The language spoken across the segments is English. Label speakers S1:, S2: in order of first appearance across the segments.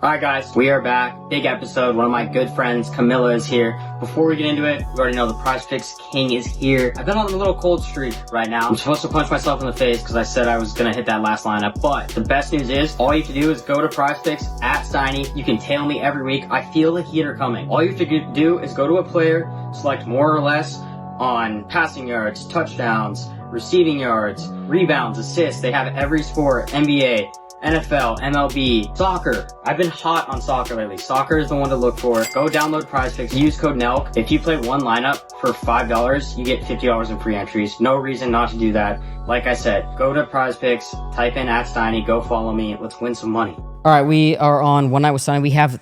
S1: Alright guys, we are back. Big episode. One of my good friends, Camilla, is here. Before we get into it, you already know the Prize Picks King is here. I've been on a little cold streak right now. I'm supposed to punch myself in the face because I said I was going to hit that last lineup. But the best news is, all you have to do is go to Prize Picks at Steiny. You can tail me every week. I feel the heater coming. All you have to do is go to a player, select more or less on passing yards, touchdowns, receiving yards, rebounds, assists. They have every sport, NBA, NFL, MLB, soccer. I've been hot on soccer lately. Soccer is the one to look for. Go download Prize Picks. Use code NELK. If you play one lineup for $5, you get $50 in free entries. No reason not to do that. Like I said, go to Prize Picks, type in at Steiny, go follow me. Let's win some money.
S2: All right, we are on One Night with Steiny. We have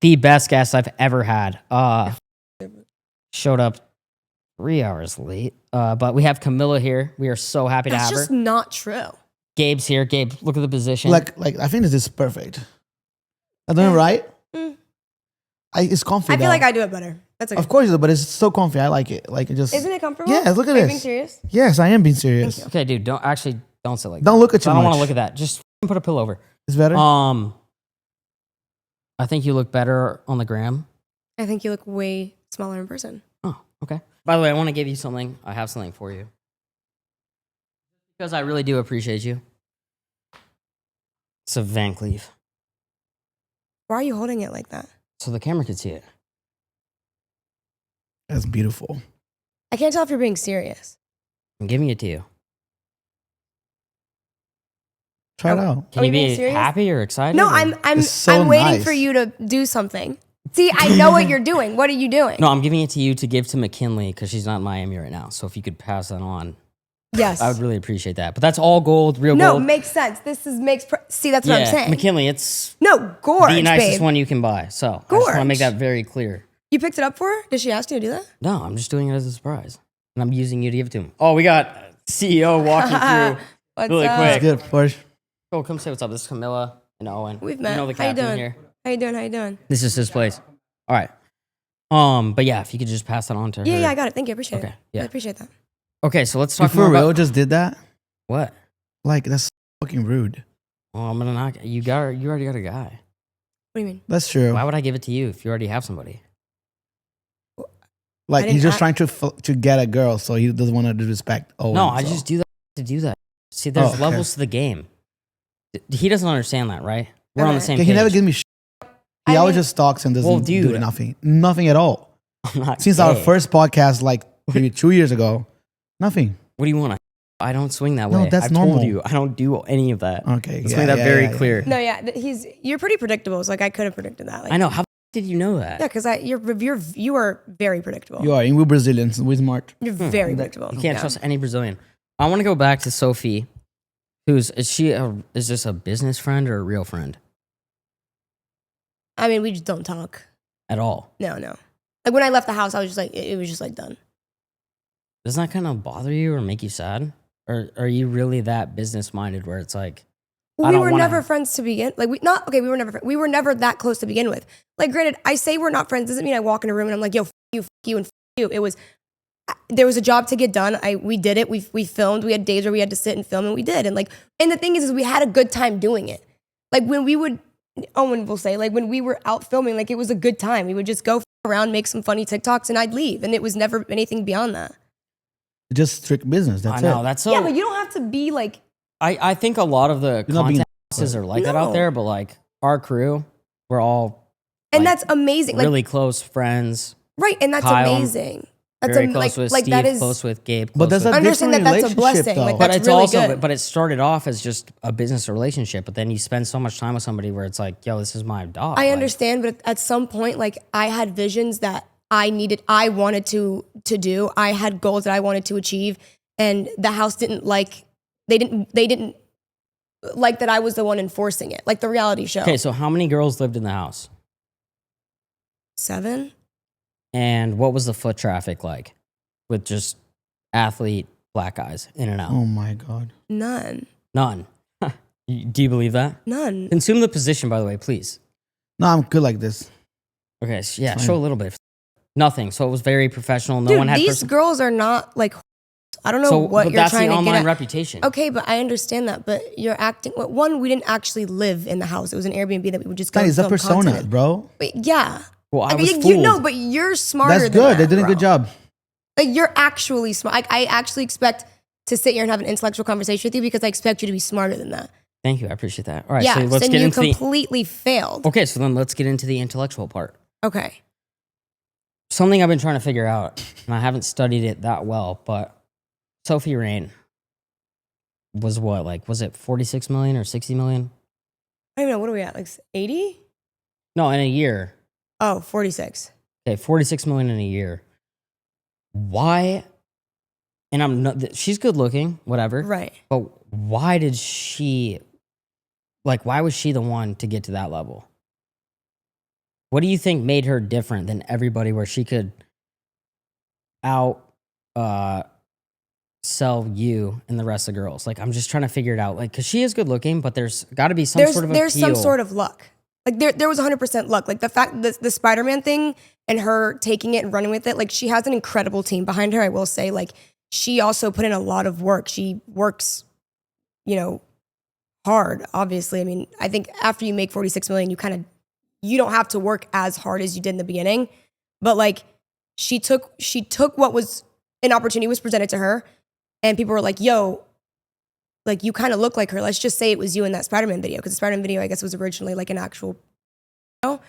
S2: the best guest I've ever had. Showed up 3 hours late, but we have Camilla here. We are so happy to have her.
S3: That's just not true.
S2: Gabe's here. Gabe, look at the position.
S4: Like I think this is perfect. I don't know, right? It's comfy.
S3: I feel
S4: though.
S3: like I do it better. That's okay.
S4: Of course, but it's so comfy. I like it. Like it just.
S3: Isn't it comfortable?
S4: Yes, look at
S3: Are you
S4: this.
S3: being serious?
S4: Yes, I am being serious.
S2: Okay, dude, don't sit like
S4: Don't
S2: that.
S4: look at you
S2: I don't want
S4: much.
S2: to look at that. Just put a pillow over.
S4: It's better.
S2: I think you look better on the gram.
S3: I think you look way smaller in person.
S2: Oh, okay. By the way, I want to give you something. I have something for you. Because I really do appreciate you. It's a Van Cleef.
S3: Why are you holding it like that?
S2: So the camera can see it.
S4: That's beautiful.
S3: I can't tell if you're being serious.
S2: I'm giving it to you.
S4: Try it out.
S2: Can
S3: Are
S2: you
S3: we being
S2: be
S3: serious?
S2: happy or excited?
S3: No,
S2: or-
S3: I'm
S4: It's so
S3: waiting
S4: nice.
S3: for you to do something. See, I know what you're doing. What are you doing?
S2: No, I'm giving it to you to give to McKinley because she's not in Miami right now. So if you could pass that on,
S3: Yes.
S2: I would really appreciate that. But that's all gold, real
S3: No,
S2: gold.
S3: makes sense. See, that's what I'm saying.
S2: McKinley, it's
S3: No, gorge,
S2: the nicest
S3: babe.
S2: one you can buy. So I just want to
S3: Gorge.
S2: make that very clear.
S3: You picked it up for her? Did she ask you to do that?
S2: No, I'm just doing it as a surprise. And I'm using you to give it to him. Oh, we got CEO walking through
S3: What's
S2: really
S3: up?
S2: quick.
S4: It's good, Porsche.
S2: Oh, come say what's up. This is Camilla and Owen.
S3: We've met.
S2: You know the
S3: How you
S2: captain
S3: doing?
S2: here.
S3: How you doing? How you doing?
S2: This is his place. All right. But yeah, if you could just pass that on to her.
S3: Yeah, I got it. Thank you. I appreciate
S2: Okay,
S3: it.
S2: yeah.
S3: I appreciate that.
S2: Okay, so let's
S4: You
S2: talk
S4: for
S2: more
S4: real
S2: about
S4: just did that?
S2: what?
S4: Like that's fucking rude.
S2: Well, I'm gonna knock. You already got a guy.
S3: What do you mean?
S4: That's true.
S2: Why would I give it to you if you already have somebody?
S4: Like
S3: I
S4: he's
S3: didn't
S4: just trying to get a girl, so he doesn't want to disrespect. Oh
S2: No, I just do that to do that. See, there's
S4: Oh, okay.
S2: levels to the game. He doesn't understand that, right? We're on the
S3: Okay.
S2: same
S4: He
S2: page.
S4: never gives me. He
S3: I
S4: always
S3: mean-
S4: just talks and doesn't
S2: Well,
S4: do
S2: dude.
S4: nothing at all.
S2: I'm not
S4: Since our
S2: gay.
S4: first podcast, like maybe 2 years ago, nothing.
S2: What do you want? I don't swing that
S4: No,
S2: way.
S4: that's
S2: I've
S4: normal.
S2: told you, I don't do any of that.
S4: Okay,
S2: Let's
S4: yeah,
S2: make that
S4: yeah,
S2: very
S4: yeah, yeah.
S2: clear.
S3: No, yeah, you're pretty predictable. So like I could have predicted that. Like,
S2: I know. How did you know that?
S3: Yeah, because you are very predictable.
S4: You are, and we're Brazilians. We're smart.
S3: You're very predictable.
S2: You can't
S3: Yeah.
S2: trust any Brazilian. I want to go back to Sophie. Is this a business friend or a real friend
S3: I mean, we just don't talk.
S2: at all?
S3: No. Like when I left the house, I was just like, it was just like done.
S2: Doesn't that kind of bother you or make you sad? Or are you really that business minded where it's like, I
S3: We
S2: don't
S3: were
S2: wanna-
S3: never friends to begin. Like we were never that close to begin with. Like granted, I say we're not friends doesn't mean I walk in a room and I'm like, yo, f you, and f you. It was there was a job to get done. We did it. We filmed. We had days where we had to sit and film, and we did. And the thing is we had a good time doing it. Like when we would, Owen will say, like when we were out filming, like it was a good time. We would just go around, make some funny TikToks, and I'd leave. And it was never anything beyond that.
S4: Just strict business. That's
S2: I know,
S4: it.
S2: that's so.
S3: Yeah, but you don't have to be like.
S2: I think a lot of the
S4: You're not being-
S2: content houses are like that out
S3: No.
S2: there, but like our crew, we're all
S3: And
S2: like,
S3: that's amazing. Like
S2: really close friends.
S3: right, and that's
S2: Kyle,
S3: amazing. That's
S2: Very close with
S3: like
S2: Steve,
S3: that is.
S2: close with Gabe.
S4: But
S2: close
S4: that's
S2: with-
S4: a
S3: Understand
S4: different
S3: that that's a
S4: relationship,
S3: blessing,
S4: though.
S3: like,
S2: But
S3: that's
S2: it's
S3: really
S2: also,
S3: good.
S2: but it started off as just a business relationship. But then you spend so much time with somebody where it's like, yo, this is my dog.
S3: I
S2: Like,
S3: understand, but at some point, like I had visions that I wanted to do. I had goals that I wanted to achieve, and the house didn't like. They didn't like that I was the one enforcing it, like the reality show.
S2: Okay, so how many girls lived in the house?
S3: 7.
S2: And what was the foot traffic like with just athlete black guys in and out?
S4: Oh my god.
S3: None.
S2: None. Do you believe that?
S3: None.
S2: Consume the position, by the way, please.
S4: No, I'm good like this.
S2: Okay, yeah,
S4: Fine.
S2: show a little bit. Nothing. So it was very professional. No
S3: Dude,
S2: one had
S3: these girls are not like I don't know what
S2: but
S3: you're
S2: that's
S3: trying
S2: the
S3: to get
S2: online
S3: at.
S2: reputation.
S3: Okay, but I understand that. But you're acting. Well, one, we didn't actually live in the house. It was an Airbnb that we would just go.
S4: It's a
S3: film
S4: persona,
S3: content in.
S4: bro.
S3: But yeah.
S2: Well, I
S3: Like,
S2: was
S3: you
S2: fooled.
S3: know, but you're smarter.
S4: That's
S3: than
S4: good.
S3: that,
S4: They did a
S3: bro.
S4: good job.
S3: Like, you're actually smart. Like, I actually expect to sit here and have an intellectual conversation with you because I expect you to be smarter than that.
S2: Thank you. I appreciate that. All right,
S3: Yeah.
S2: so let's
S3: and
S2: get
S3: you
S2: into
S3: completely failed.
S2: Okay, so then let's get into the intellectual part.
S3: Okay.
S2: Something I've been trying to figure out, and I haven't studied it that well, but Sophie Rain was what? Like, was it 46 million or 60 million?
S3: I don't know. What are we at? Like 80?
S2: No, in a year.
S3: Oh, 46.
S2: Okay, 46 million in a year. Why? And I'm not, she's good looking, whatever.
S3: Right.
S2: But why did she, like, why was she the one to get to that level? What do you think made her different than everybody where she could sell you and the rest of the girls? Like, I'm just trying to figure it out. Like, because she is good looking, but there's got to be some sort of
S3: There's
S2: appeal.
S3: some sort of luck. Like there was 100% luck. Like the fact that the Spider-Man thing and her taking it and running with it, like she has an incredible team behind her. I will say, like she also put in a lot of work. She works, hard. Obviously, I mean, I think after you make 46 million, you don't have to work as hard as you did in the beginning. But like she took what was an opportunity was presented to her, and people were like, "Yo." Like, you kind of look like her. Let's just say it was you in that Spider-Man video. Because the Spider-Man video, I guess, was originally like an actual, and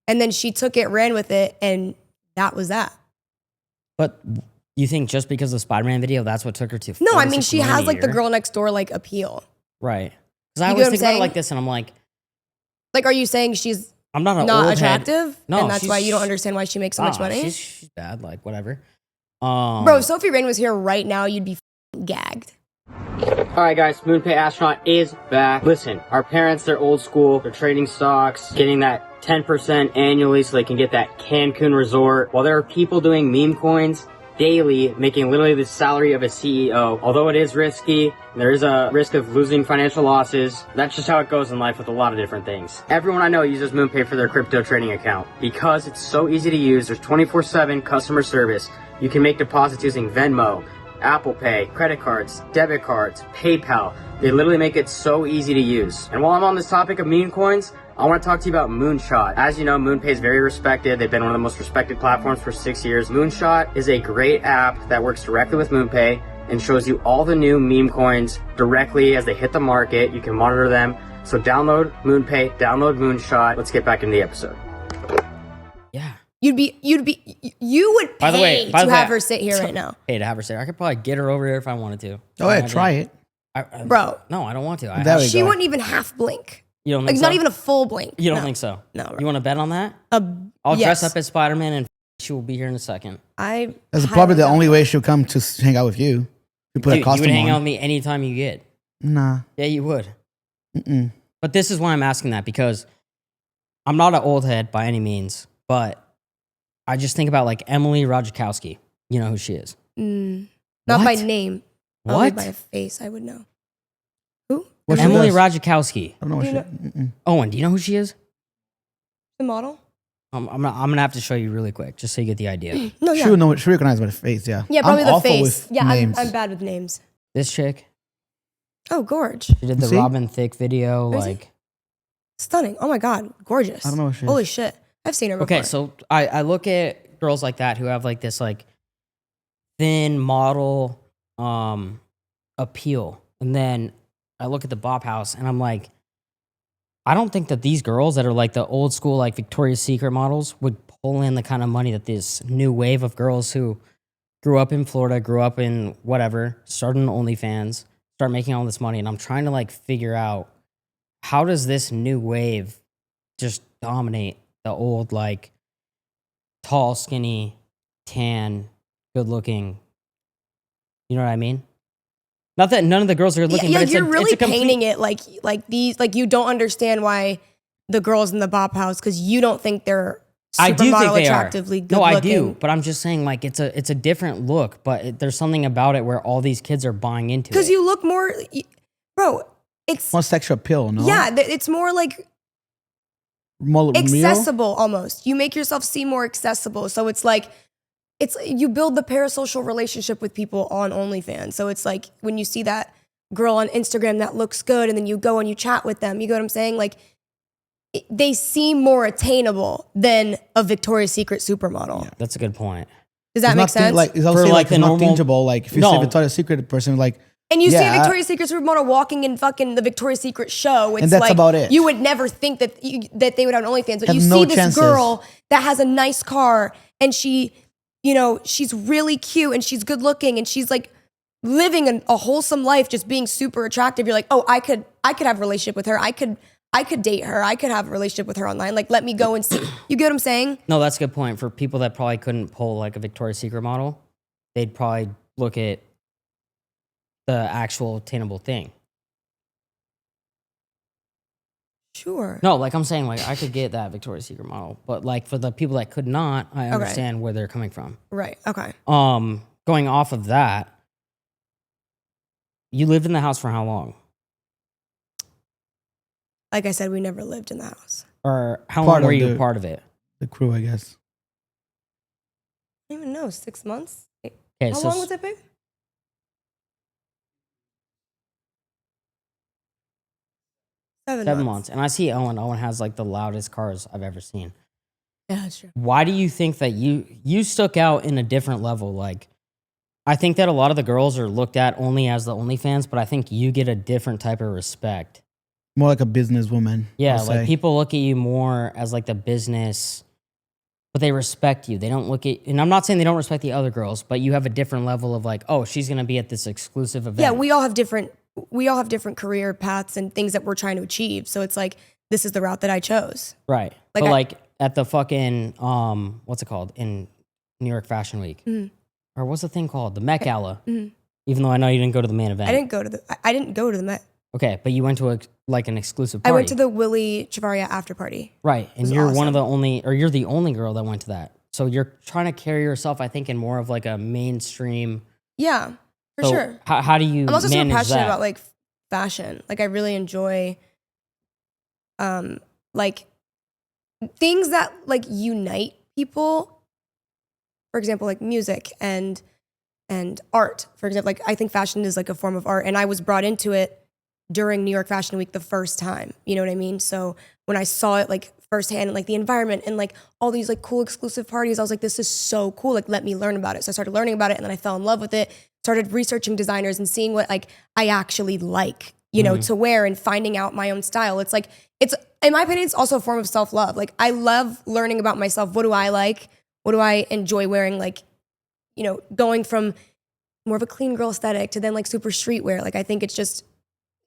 S3: then she took it, ran with it, and that was that.
S2: But you think just because of the Spider-Man video, that's what took her to?
S3: No, I mean,
S2: 46
S3: she
S2: million
S3: has
S2: a
S3: like the
S2: year?
S3: girl next door like appeal.
S2: Right. Because I
S3: You
S2: always
S3: get what
S2: think
S3: I'm
S2: about it
S3: saying?
S2: like this, and I'm like,
S3: Like, are you saying she's
S2: I'm not an
S3: not
S2: old head.
S3: attractive?
S2: No,
S3: and that's
S2: she's-
S3: why you don't understand why she makes so much money?
S2: She's bad, like whatever.
S3: Bro, if Sophie Rain was here right now, you'd be gagged.
S1: Alright guys, MoonPay Astronaut is back. Listen, our parents, they're old school, they're trading stocks, getting that 10% annually so they can get that Cancun resort, while there are people doing meme coins daily, making literally the salary of a CEO. Although it is risky, there is a risk of losing financial losses. That's just how it goes in life with a lot of different things. Everyone I know uses MoonPay for their crypto trading account. Because it's so easy to use, there's 24/7 customer service. You can make deposits using Venmo, Apple Pay, credit cards, debit cards, PayPal. They literally make it so easy to use. And while I'm on this topic of meme coins, I want to talk to you about Moonshot. As you know, MoonPay is very respected. They've been one of the most respected platforms for 6 years. Moonshot is a great app that works directly with MoonPay and shows you all the new meme coins directly as they hit the market. You can monitor them. So download MoonPay, download Moonshot. Let's get back into the episode.
S2: Yeah.
S3: You would
S2: By the way-
S3: pay
S2: by
S3: to
S2: the way-
S3: have her sit here right now.
S2: Hey, to have her say, I could probably get her over here if I wanted to.
S4: Oh, yeah, try it.
S2: Bro. No, I don't want to.
S4: There we
S3: She
S4: go.
S3: wouldn't even half blink.
S2: You don't
S3: Like,
S2: think so?
S3: not even a full blink.
S2: You don't
S3: No.
S2: think so?
S3: No, bro.
S2: You want to bet on that?
S3: I'll
S2: Dress up as Spider-Man and she will be here in a second.
S4: That's probably the only way she'll come to hang out with you. You put
S2: Dude,
S4: a
S2: you
S4: costume
S2: would hang out
S4: on.
S2: with me anytime you get.
S4: Nah.
S2: Yeah, you would.
S4: Mm-mm.
S2: But this is why I'm asking that, because I'm not an old head by any means, but I just think about like Emily Ratajkowski. You know who she is.
S3: Not by
S4: What?
S3: name.
S2: What?
S3: Only by a face, I would know. Who?
S4: What she
S2: Emily
S4: does?
S2: Ratajkowski.
S4: I don't know what
S3: You
S4: she.
S3: know-
S4: Mm-mm.
S2: Owen, do you know who she is?
S3: The model?
S2: I'm gonna have to show you really quick, just so you get the idea.
S3: No, yeah.
S4: She would know. She recognize by the face. Yeah.
S3: Yeah, probably
S4: I'm
S3: the
S4: awful
S3: face.
S4: with
S3: Yeah,
S4: names.
S3: I'm bad with names.
S2: This chick,
S3: Oh, gorge.
S2: she did the
S4: See?
S2: Robin Thicke video.
S3: Who is it?
S2: Like,
S3: Stunning. Oh my God. Gorgeous.
S4: I don't know what she is.
S3: Holy shit. I've seen her before.
S2: okay, so I look at girls like that who have like this like thin model appeal, and then I look at the Bop House and I'm like, I don't think that these girls that are like the old school like Victoria's Secret models would pull in the kind of money that this new wave of girls who grew up in Florida, grew up in whatever, started in OnlyFans, start making all this money. And I'm trying to like figure out, how does this new wave just dominate the old like tall, skinny, tan, good looking? You know what I mean? Not that none of the girls are good looking,
S3: yeah,
S2: but it's
S3: you're
S2: a,
S3: really
S2: it's a complete,
S3: painting it like these, like you don't understand why the girls in the Bop House, because you don't think they're
S2: I do think
S3: supermodel
S2: they
S3: attractively
S2: are.
S3: good
S2: No, I
S3: looking.
S2: do, but I'm just saying like it's a different look, but there's something about it where all these kids are buying into it.
S3: Because you look more, bro, it's,
S4: More sexual appeal, no?
S3: yeah, it's more like
S4: More real?
S3: accessible almost. You make yourself seem more accessible. So it's like, it's you build the parasocial relationship with people on OnlyFans. So it's like when you see that girl on Instagram that looks good and then you go and you chat with them, you get what I'm saying? Like they seem more attainable than a Victoria's Secret supermodel.
S2: Yeah, that's a good point.
S3: Does that make sense?
S4: It's also
S2: For, like,
S4: it's not
S2: normal-
S4: tangible. Like if you
S2: No.
S4: say Victoria's Secret person, like
S3: And you see a
S4: yeah,
S3: Victoria's Secret supermodel walking in fucking the Victoria's Secret show. It's
S4: And that's
S3: like,
S4: about it.
S3: You would never think that that they would have an OnlyFans, but
S4: Have
S3: you
S4: no
S3: see this
S4: chances.
S3: girl that has a nice car and she, you know, she's really cute and she's good looking and she's like living a wholesome life, just being super attractive. You're like, oh, I could have a relationship with her. I could date her. I could have a relationship with her online. Like, let me go and see. You get what I'm saying?
S2: No, that's a good point. For people that probably couldn't pull like a Victoria's Secret model, they'd probably look at the actual attainable thing.
S3: Sure.
S2: No, like I'm saying, like I could get that Victoria's Secret model, but like for the people that could not, I understand where they're coming from.
S3: Right. Okay.
S2: Going off of that, you lived in the house for how long?
S3: Like I said, we never lived in the house.
S2: Or how
S4: Part
S2: long were
S4: of
S2: you
S4: the-
S2: a part of it?
S4: the crew, I guess.
S3: I don't even know. 6 months?
S2: Okay,
S3: How long was it, babe?
S2: 7 months. And I see Owen. Owen has like the loudest cars I've ever seen.
S3: Yeah, that's true.
S2: Why do you think that you stuck out in a different level? Like, I think that a lot of the girls are looked at only as the OnlyFans, but I think you get a different type of respect.
S4: More like a businesswoman.
S2: Yeah,
S4: I'll
S2: like
S4: say.
S2: people look at you more as like the business, but they respect you. They don't look at, and I'm not saying they don't respect the other girls, but you have a different level of like, oh, she's gonna be at this exclusive event.
S3: Yeah, we all have different career paths and things that we're trying to achieve. So it's like, this is the route that I chose.
S2: right.
S3: Like
S2: But
S3: I-
S2: like at the fucking what's it called in New York Fashion Week, or what's the thing called, the Met Gala? Even though I know you didn't go to the main event.
S3: I didn't go to the Met.
S2: Okay, but you went to an exclusive party.
S3: I went to the Willie Chavaria after party.
S2: right, and
S3: was
S2: you're one of
S3: awesome.
S2: the only, or you're the only girl that went to that. So you're trying to carry yourself, I think, in more of like a mainstream.
S3: Yeah, for
S2: So
S3: sure.
S2: How do you
S3: I'm also super
S2: manage
S3: passionate
S2: that?
S3: about like fashion. Like I really enjoy like things that like unite people. For example, like music and art. For example, like I think fashion is like a form of art, and I was brought into it during New York Fashion Week the first time. You know what I mean? So when I saw it like firsthand and like the environment and like all these like cool exclusive parties, I was like, this is so cool. Like, let me learn about it. So I started learning about it, and then I fell in love with it, started researching designers and seeing what like I actually like, you know, to wear and finding out my own style. It's like, it's, in my opinion, it's also a form of self-love. Like I love learning about myself. What do I like? What do I enjoy wearing? Like, you know, going from more of a clean girl aesthetic to then like super streetwear. Like I think it's just,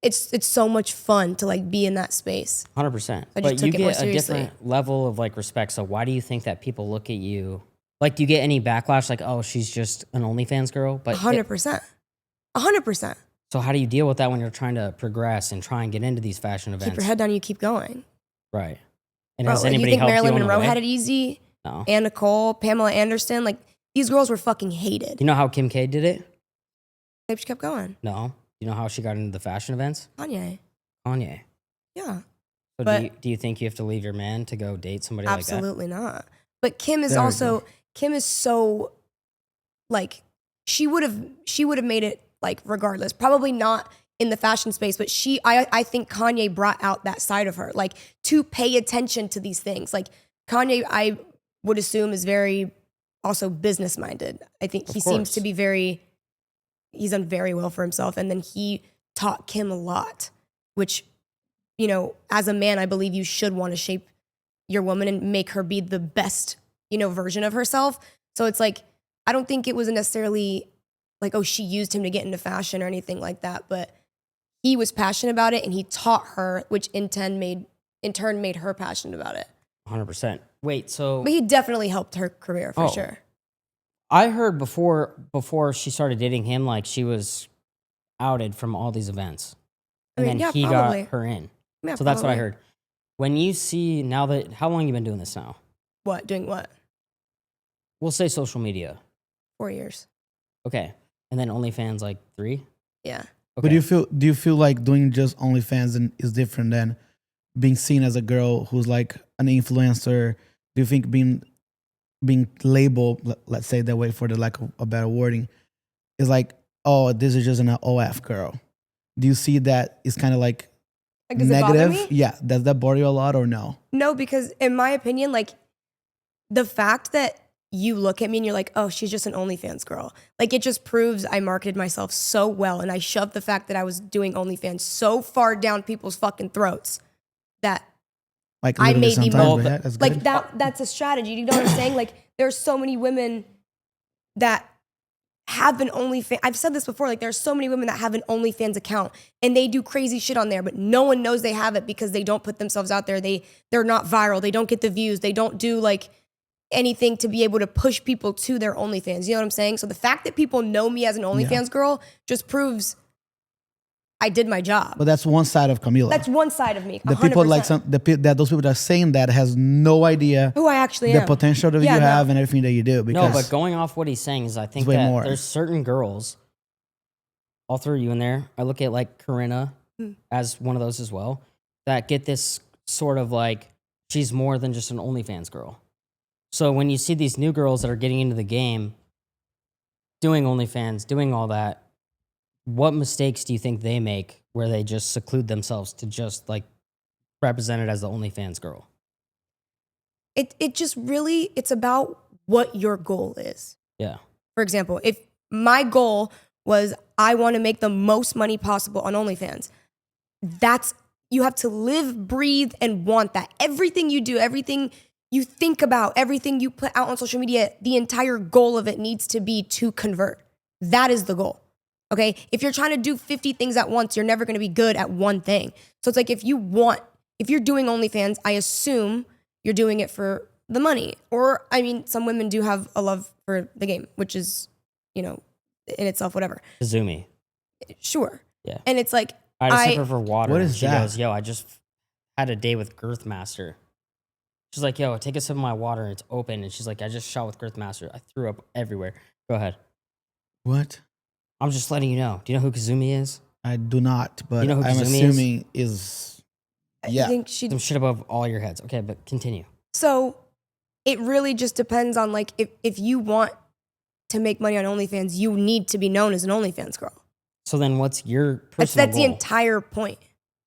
S3: it's so much fun to like be in that space.
S2: 100%.
S3: I just
S2: But
S3: took
S2: you
S3: it more
S2: get a
S3: seriously.
S2: different level of like respect. So why do you think that people look at you? Like, do you get any backlash? Like, oh, she's just an OnlyFans girl. But
S3: 100%. 100%.
S2: so how do you deal with that when you're trying to progress and try and get into these fashion events?
S3: Keep your head down, you keep going.
S2: Right. And
S3: Bro,
S2: has
S3: like, you
S2: anybody
S3: think
S2: helped
S3: Marilyn
S2: you on the
S3: Monroe
S2: way?
S3: had it easy?
S2: No.
S3: Anna Nicole, Pamela Anderson, like these girls were fucking hated.
S2: You know how Kim K did it?
S3: They just kept going.
S2: No. You know how she got into the fashion events?
S3: Kanye.
S2: Kanye.
S3: Yeah.
S2: So
S3: But-
S2: do you think you have to leave your man to go date somebody like that?
S3: Absolutely not. But Kim is
S4: There we
S3: also
S4: go.
S3: Kim is so like she would have made it like regardless. Probably not in the fashion space, but I think Kanye brought out that side of her, like to pay attention to these things. Like Kanye, I would assume is very also business minded. I think he seems to be he's done very well for himself, and then he taught Kim a lot, which, you know, as a man, I believe you should want to shape your woman and make her be the best, you know, version of herself. So it's like, I don't think it was necessarily like, oh, she used him to get into fashion or anything like that, but he was passionate about it and he taught her, which in turn made her passionate about it.
S2: 100%. Wait, so
S3: But he definitely helped her career for sure.
S2: I heard before she started dating him, like she was outed from all these events. And then he
S3: probably.
S2: got her in.
S3: Yeah,
S2: So that's what I
S3: probably.
S2: heard. When you see now that, how long you been doing this now?
S3: What? Doing what?
S2: We'll say social media.
S3: 4 years.
S2: Okay. And then OnlyFans like 3?
S3: Yeah.
S2: Okay.
S4: But do you feel like doing just OnlyFans is different than being seen as a girl who's like an influencer? Do you think being being labeled, let's say that way for the lack of a better wording, is like, oh, this is just an OF girl. Do you see that it's kind of like
S3: does it bother
S4: negative?
S3: me?
S4: Yeah. Does that bother you a lot or no?
S3: No, because in my opinion, like the fact that you look at me and you're like, oh, she's just an OnlyFans girl. Like it just proves I marketed myself so well and I shoved the fact that I was doing OnlyFans so far down people's fucking throats that
S4: Like
S3: I
S4: literally
S3: may be
S4: sometimes,
S3: more
S4: but yeah, that's
S3: like
S4: good.
S3: that's a strategy. You know what I'm saying? Like there's so many women that have an OnlyFans. I've said this before. Like there's so many women that have an OnlyFans account and they do crazy shit on there, but no one knows they have it because they don't put themselves out there. They're not viral. They don't get the views. They don't do like anything to be able to push people to their OnlyFans. You know what I'm saying? So the fact that people know me as an OnlyFans girl just proves I did my job.
S4: But that's one side of Camilla.
S3: That's one side of me.
S4: The
S3: 100%.
S4: people like those people that are saying that has no idea
S3: who I actually
S4: the
S3: am.
S4: potential that you have and everything that you do. Because
S2: No, but going off what he's saying is I think
S4: way
S2: that
S4: more.
S2: there's certain girls, I'll throw you in there. I look at like Corinna as one of those as well, that get this sort of like, she's more than just an OnlyFans girl. So when you see these new girls that are getting into the game, doing OnlyFans, doing all that, what mistakes do you think they make where they just seclude themselves to just like represent it as the OnlyFans girl?
S3: It just really, it's about what your goal is.
S2: Yeah.
S3: For example, if my goal was I want to make the most money possible on OnlyFans, you have to live, breathe, and want that. Everything you do, everything you think about, everything you put out on social media, the entire goal of it needs to be to convert. That is the goal. Okay? If you're trying to do 50 things at once, you're never going to be good at one thing. So it's like if you're doing OnlyFans, I assume you're doing it for the money. Or, I mean, some women do have a love for the game, which is, you know, in itself, whatever.
S2: Kazumi.
S3: Sure.
S2: Yeah.
S3: And it's like,
S2: I had to sip her for water.
S4: What
S2: and
S4: is
S2: she
S4: that?
S2: goes, yo, I just had a day with Girthmaster. She's like, yo, take a sip of my water and it's open. And she's like, I just shot with Girthmaster. I threw up everywhere. Go ahead.
S4: what?
S2: I'm just letting you know. Do you know who Kazumi is?
S4: I do not, but
S2: You know who
S4: I'm
S2: Kazumi
S4: assuming is
S3: I
S4: yeah.
S3: think she.
S2: Some shit above all your heads. Okay, but continue.
S3: So it really just depends on like if you want to make money on OnlyFans, you need to be known as an OnlyFans girl.
S2: So then what's your personal
S3: That's
S2: goal?
S3: the entire point.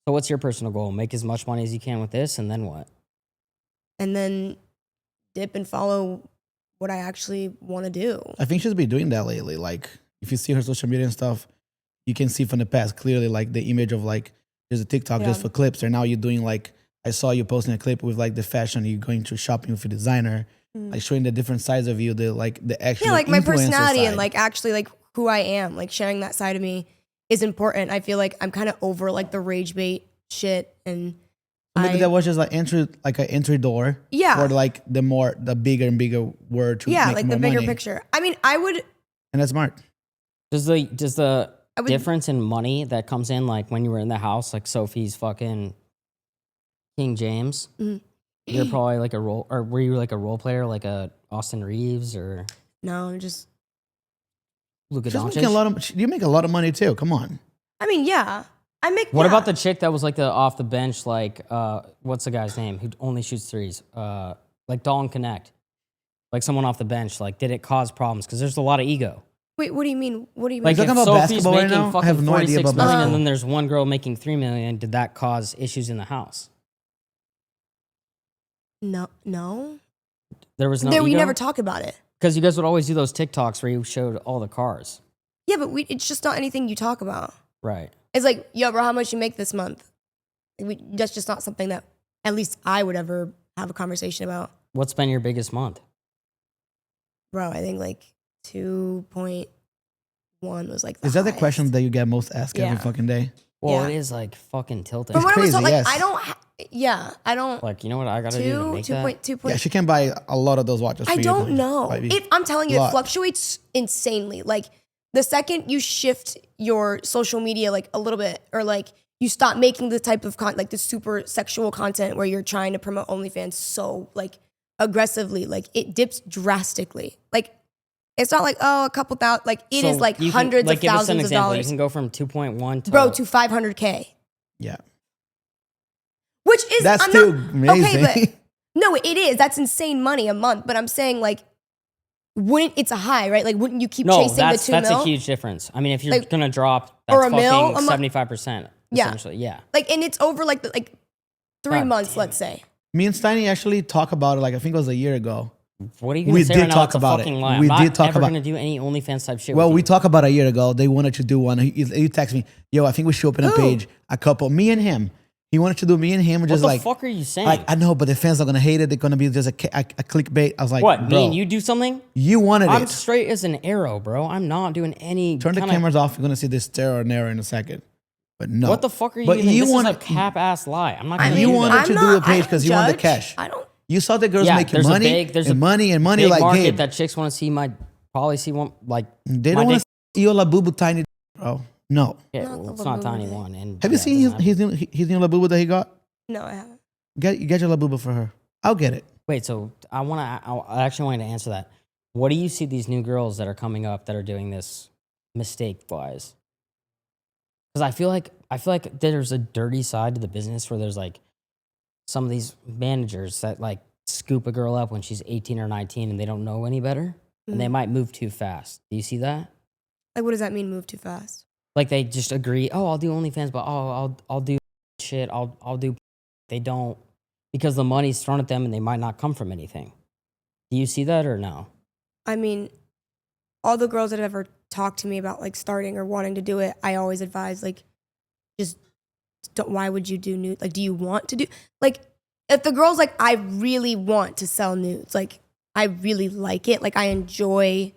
S2: So what's your personal goal? Make as much money as you can with this, and then what?
S3: And then dip and follow what I actually want to do.
S4: I think she's been doing that lately. Like, if you see her social media and stuff, you can see from the past clearly, like, the image of, like, there's a TikTok just for clips. And now you're doing, like, I saw you posting a clip with, like, the fashion. You're going to shopping with a designer, like, showing the different sides of you, the actual
S3: Like my
S4: influencer
S3: personality
S4: side.
S3: and like actually like who I am, like sharing that side of me is important. I feel like I'm kind of over like the rage bait shit and
S4: Maybe that was just like an entry door for like the bigger and bigger word to make
S3: like
S4: more
S3: the bigger
S4: money.
S3: picture. I mean, I would.
S4: And that's smart.
S2: Does the difference in money that comes in, like when you were in the house, like Sophie's fucking King James, you're probably like were you like a role player, like a Austin Reeves or
S3: No, just.
S2: Luka
S4: She's making you make a lot of money too. Come on.
S3: I mean, yeah, I make.
S2: What about the chick that was like the off the bench, like what's the guy's name who only shoots threes? Like Dawn Connect, like someone off the bench. Like, did it cause problems? Because there's a lot of ego.
S3: Wait, what do you mean? What do you mean?
S2: Like,
S4: You're
S2: if
S4: talking about
S2: Sophie's
S4: basketball right
S2: making
S4: now? I
S2: fucking
S4: have no idea
S2: 46
S4: about
S2: million,
S4: basketball.
S2: and then there's one girl making 3 million, did that cause issues in the house?
S3: No.
S2: There was no ego?
S3: We never talk about it.
S2: Because you guys would always do those TikToks where you showed all the cars.
S3: Yeah, but it's just not anything you talk about.
S2: Right.
S3: It's like, yo, bro, how much you make this month? That's just not something that at least I would ever have a conversation about.
S2: What's been your biggest month?
S3: Bro, I think like 2.1 was like the
S4: Is that the
S3: highest.
S4: question that you get most asked every
S3: Yeah.
S4: fucking day?
S2: Well,
S3: Yeah.
S2: it is like fucking tilting.
S3: From what I was told,
S4: crazy,
S3: like,
S4: yes.
S3: I don't.
S2: Like, you know what I gotta do to make that?
S3: 2.2.
S4: Yeah, she can buy a lot of those watches.
S3: I
S4: for you.
S3: don't know.
S4: Maybe.
S3: If I'm telling you,
S4: Lot.
S3: it fluctuates insanely. Like the second you shift your social media like a little bit, or like you stop making the type of like the super sexual content where you're trying to promote OnlyFans so like aggressively, like it dips drastically. Like it's not like a couple thousand. Like it is like
S2: you can-
S3: hundreds
S2: like,
S3: of
S2: give us an
S3: thousands of
S2: example.
S3: dollars,
S2: You can go from 2.1 to
S3: bro, to 500K.
S4: Yeah.
S3: Which is
S4: That's
S3: I'm
S4: still
S3: not,
S4: amazing.
S3: Okay, but No, it is. That's insane money a month. But I'm saying like, wouldn't it's a high, right? Like, wouldn't you keep chasing the 2
S2: that's
S3: mil?
S2: a huge difference. I mean, if you're
S3: Like,
S2: gonna drop, that's
S3: or a mil
S2: fucking
S3: a month?
S2: 75%.
S3: Yeah.
S2: Essentially, yeah.
S3: Like, and it's over like 3
S2: God
S3: months,
S2: damn
S3: let's say.
S4: Me and Steiny actually talk about it. Like I think it was a year ago.
S2: What are you gonna
S4: We
S2: say
S4: did
S2: right now?
S4: talk
S2: That's a
S4: about it.
S2: fucking lie.
S4: We
S2: I'm
S4: did
S2: not
S4: talk
S2: ever
S4: about-
S2: gonna do any OnlyFans type shit.
S4: Well,
S2: with
S4: we
S2: you.
S4: talked about a year ago. They wanted to do one. He texted me, "Yo, I think we should open a
S3: Who?
S4: page. A couple, me and him. He wanted to do me and him,
S2: What
S4: just
S2: the
S4: like,
S2: fuck are you saying?
S4: like I know, but the fans are gonna hate it. They're gonna be just a clickbait. I was like,
S2: what?
S4: bro,
S2: Me and you do something?
S4: you wanted
S2: I'm
S4: it.
S2: straight as an arrow, bro. I'm not doing any.
S4: Turn the
S2: kinda-
S4: cameras off. You're gonna see this terror and error in a second. But no.
S2: What the fuck are you?
S4: But
S2: Even,
S4: you
S2: this
S4: wanted,
S2: is a cap ass lie. I'm not.
S3: I
S2: Gonna
S3: mean,
S2: do
S4: wanted
S2: that.
S4: to
S3: I'm
S4: do
S3: not,
S4: a page
S3: I don't
S4: 'cause you wanted the
S3: judge.
S4: cash.
S3: I don't.
S4: You saw the girls
S2: Yeah,
S4: making
S2: there's a
S4: money,
S2: big- there's a
S4: and money and money.
S2: Big
S4: Like,
S2: market
S4: Gabe,
S2: that chicks want to see my policy one like
S4: they
S2: my
S4: don't want
S2: dick-
S4: to see your Labubu tiny, bro. No.
S2: Yeah,
S3: Not
S2: well,
S3: the
S2: it's not
S3: little
S2: tiny
S3: bit.
S2: one. And
S4: Have you
S2: yeah,
S4: seen
S2: it doesn't have-
S4: his new Labubu that he got?
S3: No, I haven't.
S4: Get your Labubu for her. I'll get it.
S2: Wait, so I actually wanted to answer that. What do you see these new girls that are coming up that are doing this mistake wise? Because I feel like there's a dirty side to the business where there's like some of these managers that like scoop a girl up when she's 18 or 19 and they don't know any better and they might move too fast. Do you see that?
S3: Like, what does that mean? Move too fast?
S2: Like they just agree, oh, I'll do OnlyFans, but I'll do shit. I'll do. They don't because the money's thrown at them and they might not come from anything. Do you see that or no?
S3: I mean, all the girls that have ever talked to me about like starting or wanting to do it, I always advise like, just don't. Why would you do nude? Like, do you want to do like? If the girl's like, I really want to sell nudes, like I really like it, like I enjoy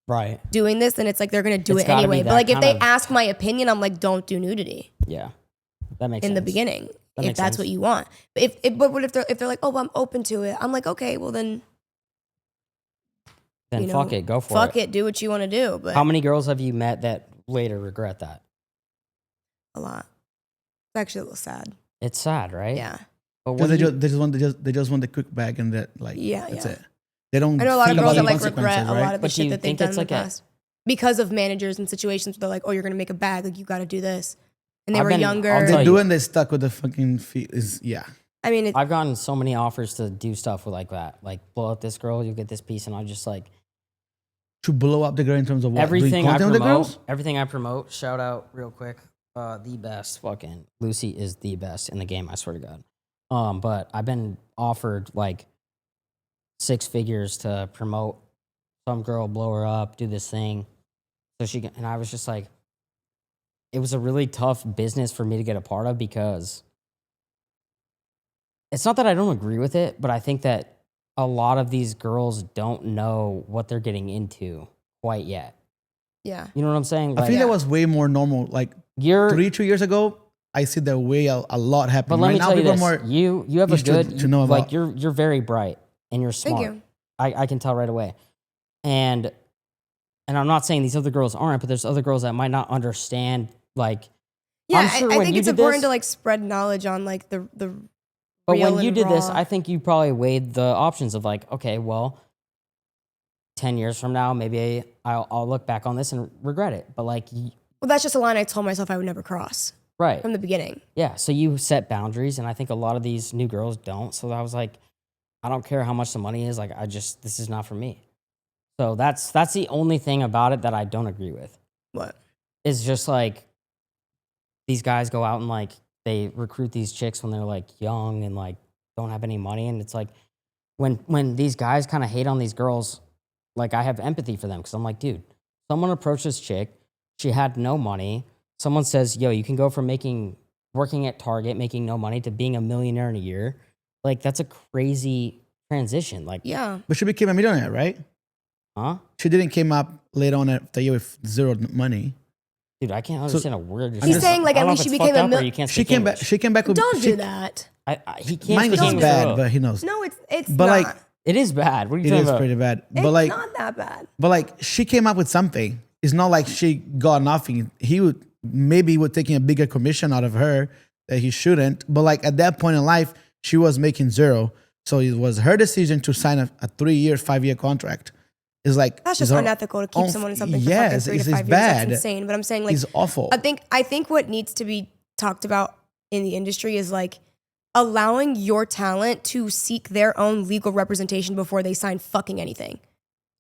S2: Right.
S3: doing this, then it's like they're gonna do
S2: It's
S3: it
S2: gotta be
S3: anyway. But
S2: that
S3: like if
S2: kind
S3: they
S2: of-
S3: ask my opinion, I'm like, don't do nudity
S2: Yeah. That makes
S3: in
S2: sense.
S3: the beginning
S2: That
S3: if
S2: makes
S3: that's
S2: sense.
S3: what you want. But but what if they're like, oh, well, I'm open to it? I'm like, okay, well then,
S2: Then
S3: you know,
S2: fuck it, go for
S3: fuck
S2: it.
S3: it, do what you want to do. But
S2: How many girls have you met that later regret that?
S3: a lot. It's actually a little sad.
S2: It's sad, right?
S3: Yeah,
S2: But
S4: Because
S2: what do you,
S4: they just want the quick bag and that like
S3: Yeah,
S4: that's
S3: yeah.
S4: it. They don't.
S3: I know a lot of
S4: think
S3: girls
S4: about
S3: that
S4: the
S3: like regret
S4: consequences,
S3: a
S4: right?
S3: lot of the
S2: But do you
S3: shit that they've
S2: think
S3: done
S2: it's
S3: in the
S2: like a-
S3: past because of managers and situations where they're like, oh, you're gonna make a bag, like you got to do this, and they
S2: I've
S3: were
S2: been-
S3: younger.
S2: I'll tell
S4: They
S2: you-
S4: do and they stuck with the fucking feet. Is yeah.
S3: I mean,
S2: I've gotten so many offers to do stuff with like that. Like blow up this girl, you get this piece, and I'm just like
S4: To blow up the girl in terms of what? Doing
S2: everything I
S4: content with the
S2: promote.
S4: girls?
S2: Everything I promote. Shout out real quick. The best fucking Lucy is the best in the game. I swear to God. But I've been offered like 6 figures to promote some girl, blow her up, do this thing. So she and I was just like, it was a really tough business for me to get a part of because it's not that I don't agree with it, but I think that a lot of these girls don't know what they're getting into quite yet.
S3: yeah.
S2: You know what I'm saying?
S4: I
S2: Like,
S4: think that was way more normal. Like
S2: you're
S4: 2 years ago, I see that way a lot
S2: But
S4: happening.
S2: let
S4: Right
S2: me
S4: now,
S2: tell you
S4: people
S2: this:
S4: are more.
S2: you have a
S4: used to-
S2: good
S4: to know
S2: like
S4: about-
S2: you're very bright and you're
S3: Thank
S2: smart.
S3: you.
S2: I can tell right away, and I'm not saying these other girls aren't, but there's other girls that might not understand. Like,
S3: Yeah,
S2: I'm sure
S3: I
S2: when
S3: think
S2: you
S3: it's
S2: did
S3: important
S2: this-
S3: to like spread knowledge on like the
S2: but
S3: real
S2: when you
S3: and
S2: did this,
S3: raw.
S2: I think you probably weighed the options of like, okay, well, 10 years from now, maybe I'll look back on this and regret it. But like,
S3: Well, that's just a line I told myself I would never cross
S2: right.
S3: from the beginning.
S2: Yeah, so you set boundaries, and I think a lot of these new girls don't. So I was like, I don't care how much the money is. Like, this is not for me. So that's the only thing about it that I don't agree with.
S3: What?
S2: Is just like these guys go out and like they recruit these chicks when they're like young and like don't have any money, and it's like when these guys kind of hate on these girls, like I have empathy for them because I'm like, dude, someone approached this chick, she had no money. Someone says, yo, you can go from working at Target, making no money, to being a millionaire in a year. Like, that's a crazy transition. Like,
S3: Yeah.
S4: But she became a millionaire, right?
S2: huh?
S4: She didn't came up later on after a year with zero money.
S2: Dude, I can't understand a word. you're
S3: He's saying, like,
S2: I
S3: at
S2: don't know
S3: least
S2: if
S3: she
S2: it's
S3: became
S2: fucked
S3: a
S2: up
S3: mil-
S2: or you can't
S4: She
S2: speak
S4: came back.
S2: English.
S4: She came back with.
S3: Don't
S4: she,
S3: do that.
S2: He can't
S4: Mine
S2: speak
S4: is
S2: English.
S4: bad,
S2: at all.
S4: but he knows.
S3: No, it's
S4: But,
S3: not.
S4: like,
S2: It is bad. What are you
S4: It
S2: talking
S4: is
S2: about?
S4: pretty bad.
S3: It's
S4: But like,
S3: not that bad.
S4: she came up with something. It's not like she got nothing. He would taking a bigger commission out of her that he shouldn't. But like at that point in life, she was making zero. So it was her decision to sign a 3-year, 5-year contract. It's like
S3: That's just
S4: it's
S3: unethical to keep someone in something for fucking
S4: yes,
S3: 3 to
S4: it's
S3: 5 years.
S4: bad.
S3: That's insane. But I'm saying like
S4: It's awful.
S3: I think what needs to be talked about in the industry is like allowing your talent to seek their own legal representation before they sign fucking anything.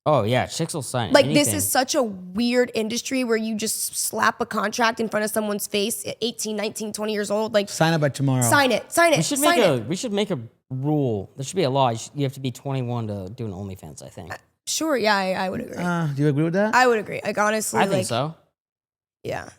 S2: Oh yeah, chicks will sign
S3: Like
S2: anything.
S3: this is such a weird industry where you just slap a contract in front of someone's face at 18, 19, 20 years old. Like
S4: Sign it by tomorrow.
S3: sign it.
S2: We should make a rule. There should be a law. You have to be 21 to do an OnlyFans, I think.
S3: Sure, yeah, I would agree.
S4: Do you agree with that?
S3: I would agree. Like honestly,
S2: I think so.
S3: Yeah.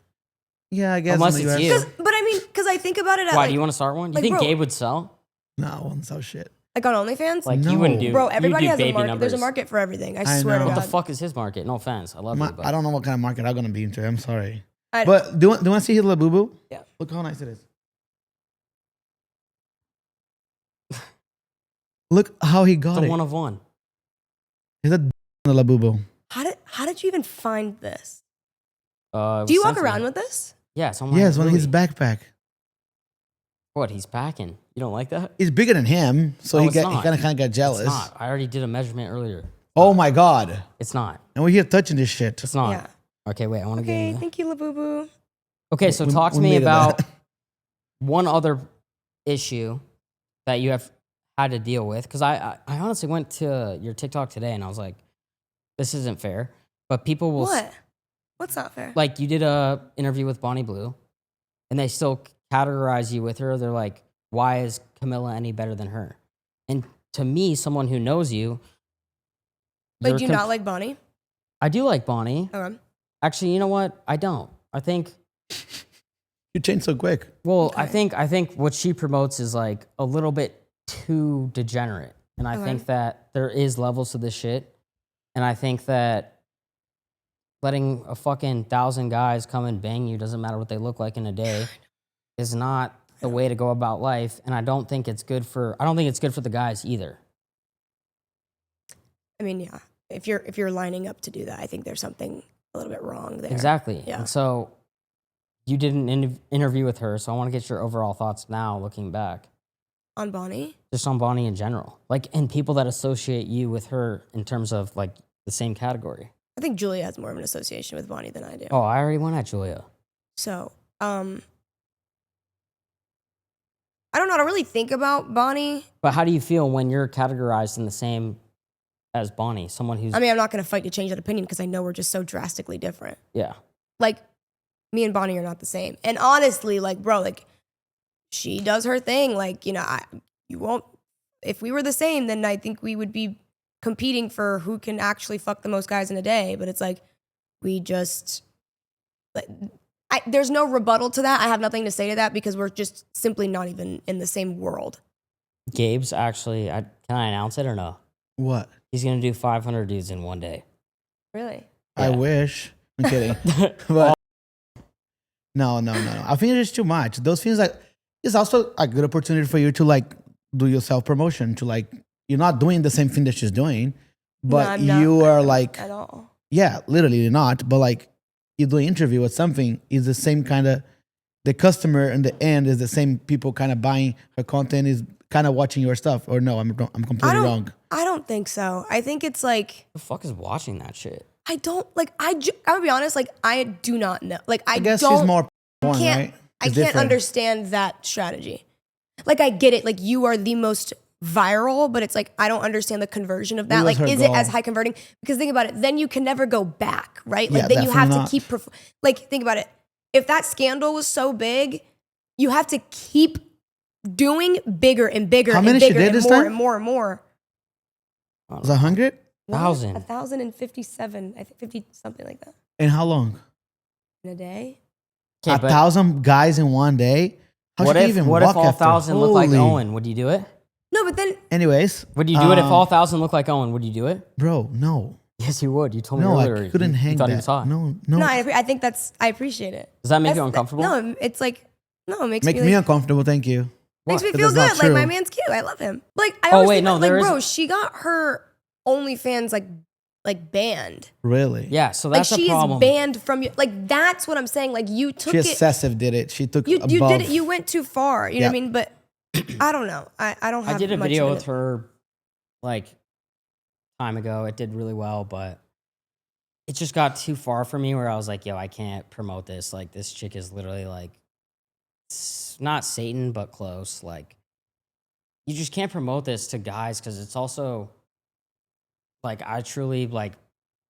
S4: Yeah, I guess.
S2: Unless
S4: in the
S2: it's
S4: US.
S2: you.
S3: But I mean, because I think about it at
S2: Why,
S3: like,
S2: do you want to start one? You
S3: like,
S2: think
S3: bro-
S2: Gabe would sell?
S4: No, I won't sell shit.
S3: like on OnlyFans.
S2: Like
S4: No.
S2: you wouldn't do.
S3: Bro,
S2: you
S3: everybody
S2: do
S3: has a
S2: baby
S3: market.
S2: numbers.
S3: There's a market for everything. I
S4: I
S3: swear
S4: know.
S3: to
S2: What
S3: God.
S2: the fuck is his market? No offense, I love you, but
S4: I don't know what kind of market I'm gonna be into. I'm sorry.
S3: I-
S4: But do you want to see his little boo boo?
S3: Yeah.
S4: Look how nice it is. Look how he got
S2: it's a
S4: it.
S2: one of one.
S4: He's a little boo boo.
S3: How did you even find this?
S2: It
S3: Do you
S2: was
S3: walk
S2: sent to
S3: around
S2: me.
S3: with this?
S2: Yeah, it's on my
S4: Yes, on his
S2: Louis.
S4: backpack.
S2: What? He's packing. You don't like that?
S4: He's bigger than him, so
S2: No,
S4: he
S2: it's
S4: kind
S2: not.
S4: of got jealous.
S2: It's not. I already did a measurement earlier.
S4: Oh my god!
S2: It's not.
S4: And we're here touching this shit.
S2: It's not.
S3: Yeah.
S2: Okay, wait. I want to
S3: Okay,
S2: get.
S3: thank you, Labubu.
S2: Okay, so
S4: We-
S2: talk to
S4: we
S2: me
S4: made it
S2: about
S4: that.
S2: one other issue that you have had to deal with. Because I honestly went to your TikTok today and I was like, this isn't fair. But people will
S3: What? What's not fair?
S2: like you did a interview with Bonnie Blue, and they still categorize you with her. They're like, why is Camilla any better than her? And to me, someone who knows you,
S3: Like,
S2: you're
S3: do you not like Bonnie?
S2: I do like Bonnie.
S3: Okay.
S2: Actually, you know what? I don't. I think.
S4: You changed so quick.
S2: Well,
S3: Okay.
S2: I think what she promotes is like a little bit too degenerate, and I
S3: Okay.
S2: think that there is levels to this shit, and I think that letting a fucking 1,000 guys come and bang you, doesn't matter what they look like in a day, is not the way to go about life, and I don't think it's good for the guys either.
S3: I mean, yeah. If you're lining up to do that, I think there's something a little bit wrong there.
S2: Exactly.
S3: Yeah.
S2: And so you did an interview with her, so I want to get your overall thoughts now, looking back,
S3: On Bonnie?
S2: just on Bonnie in general, like, and people that associate you with her in terms of like the same category.
S3: I think Julia has more of an association with Bonnie than I do.
S2: Oh, I already went at Julia.
S3: So, I don't know how to really think about Bonnie.
S2: But how do you feel when you're categorized in the same as Bonnie, someone who's
S3: I mean, I'm not going to fight to change that opinion because I know we're just so drastically different.
S2: yeah.
S3: Like, me and Bonnie are not the same. And honestly, like, bro, like, she does her thing. Like, you know, you won't, if we were the same, then I think we would be competing for who can actually fuck the most guys in a day. But it's like, we just, like, there's no rebuttal to that. I have nothing to say to that because we're just simply not even in the same world.
S2: Gabe's actually, can I announce it or no?
S4: What?
S2: He's gonna do 500 dudes in one day.
S3: Really?
S4: I
S2: Yeah.
S4: wish. I'm kidding. But no. I think it's too much. Those things like it's also a good opportunity for you to like do your self promotion. To like you're not doing the same thing that she's doing, but
S3: I'm not
S4: you are like
S3: At all.
S4: yeah, literally not. But like you do an interview with something is the same kind of the customer in the end is the same people kind of buying her content is kind of watching your stuff. Or no, I'm completely wrong.
S3: I don't think so. I think it's like,
S2: The fuck is watching that shit?
S3: I don't like. I'm gonna be honest. Like, I do not know. Like,
S4: I guess
S3: don't,
S4: she's more porn,
S3: can't.
S4: right?
S3: I
S4: It's
S3: can't
S4: different.
S3: understand that strategy. Like, I get it. Like, you are the most viral, but it's like I don't understand the conversion of that.
S4: What was
S3: Like,
S4: her
S3: is it
S4: goal?
S3: as high converting? Because think about it. Then you can never go back, right? Like,
S4: Yeah,
S3: then you have to
S4: definitely
S3: keep. Like, think about it. If that scandal was so big, you have to keep doing bigger and bigger
S4: How
S3: and
S4: many she
S3: bigger
S4: did
S3: and
S4: this
S3: more
S4: time?
S3: and more and more.
S4: Was it 100?
S2: 1,000.
S3: 1,057. I think 50 something like that
S4: And how long?
S3: in a day.
S2: Okay,
S4: 1,000 guys in one day? How
S2: what
S4: she
S2: if
S4: even
S2: what if
S4: walk
S2: all
S4: after?
S2: 1,000 look like
S4: Holy-
S2: Owen? Would you do it?
S3: No, but then
S4: Anyways,
S2: Would you do it if
S4: Um,
S2: all 1,000 look like Owen? Would you do it?
S4: bro, no.
S2: Yes, you would. You told me
S4: No,
S2: earlier.
S4: I couldn't
S2: you
S4: hang
S2: thought
S4: that.
S2: he was hot.
S4: No.
S3: no, I think I appreciate it.
S2: Does that make
S3: That's-
S2: you uncomfortable?
S3: No, it's like no, it makes
S4: Make
S3: me,
S4: me
S3: like,
S4: uncomfortable, thank you.
S3: makes me
S4: But
S3: feel
S4: that's
S3: good.
S4: not
S3: Like, my
S4: true.
S3: man's cute. I love him. Like, I
S2: Oh,
S3: always
S2: wait,
S3: think
S2: no,
S3: like,
S2: there
S3: bro,
S2: is-
S3: she got her OnlyFans like banned.
S4: Really?
S2: Yeah, so
S3: Like,
S2: that's
S3: she
S2: a problem.
S3: is banned from you. Like, that's what I'm saying. Like, you took
S4: She
S3: it.
S4: excessive did it. She took
S3: You
S4: above.
S3: did it. You went too far. You know what I
S4: Yeah.
S3: mean? But I don't know. I don't have.
S2: I did a
S3: much
S2: video
S3: of
S2: with her like time ago. It did really well, but it just got too far for me where I was like, yo, I can't promote this. Like, this chick is literally like not Satan, but close. Like, you just can't promote this to guys because it's also like I truly like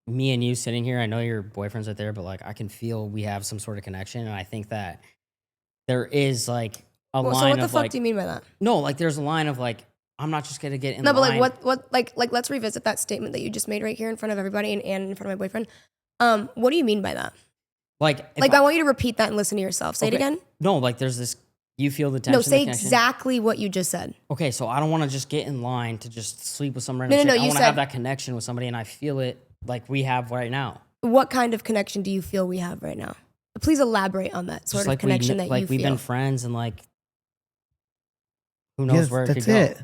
S2: me and you sitting here. I know your boyfriend's right there, but like I can feel we have some sort of connection, and I think that there is like a line of like.
S3: So what the fuck do you mean by that?
S2: No, like there's a line of like I'm not just gonna get in.
S3: No, but
S2: line.
S3: like what like let's revisit that statement that you just made right here in front of everybody and in front of my boyfriend. What do you mean by that?
S2: Like
S3: I want you to repeat that and listen to yourself. Say it again.
S2: No, like there's this. You feel the tension.
S3: No, say exactly what you just said.
S2: Okay, so I don't want to just get in line to just sleep with some random
S3: No,
S2: chick. I
S3: you
S2: want to
S3: said-
S2: have that connection with somebody, and I feel it like we have right now.
S3: What kind of connection do you feel we have right now? Please elaborate on that sort
S2: Just
S3: of
S2: like
S3: connection that you
S2: like
S3: feel.
S2: we've been friends, and like who knows where it could
S4: that's
S2: go.
S4: it.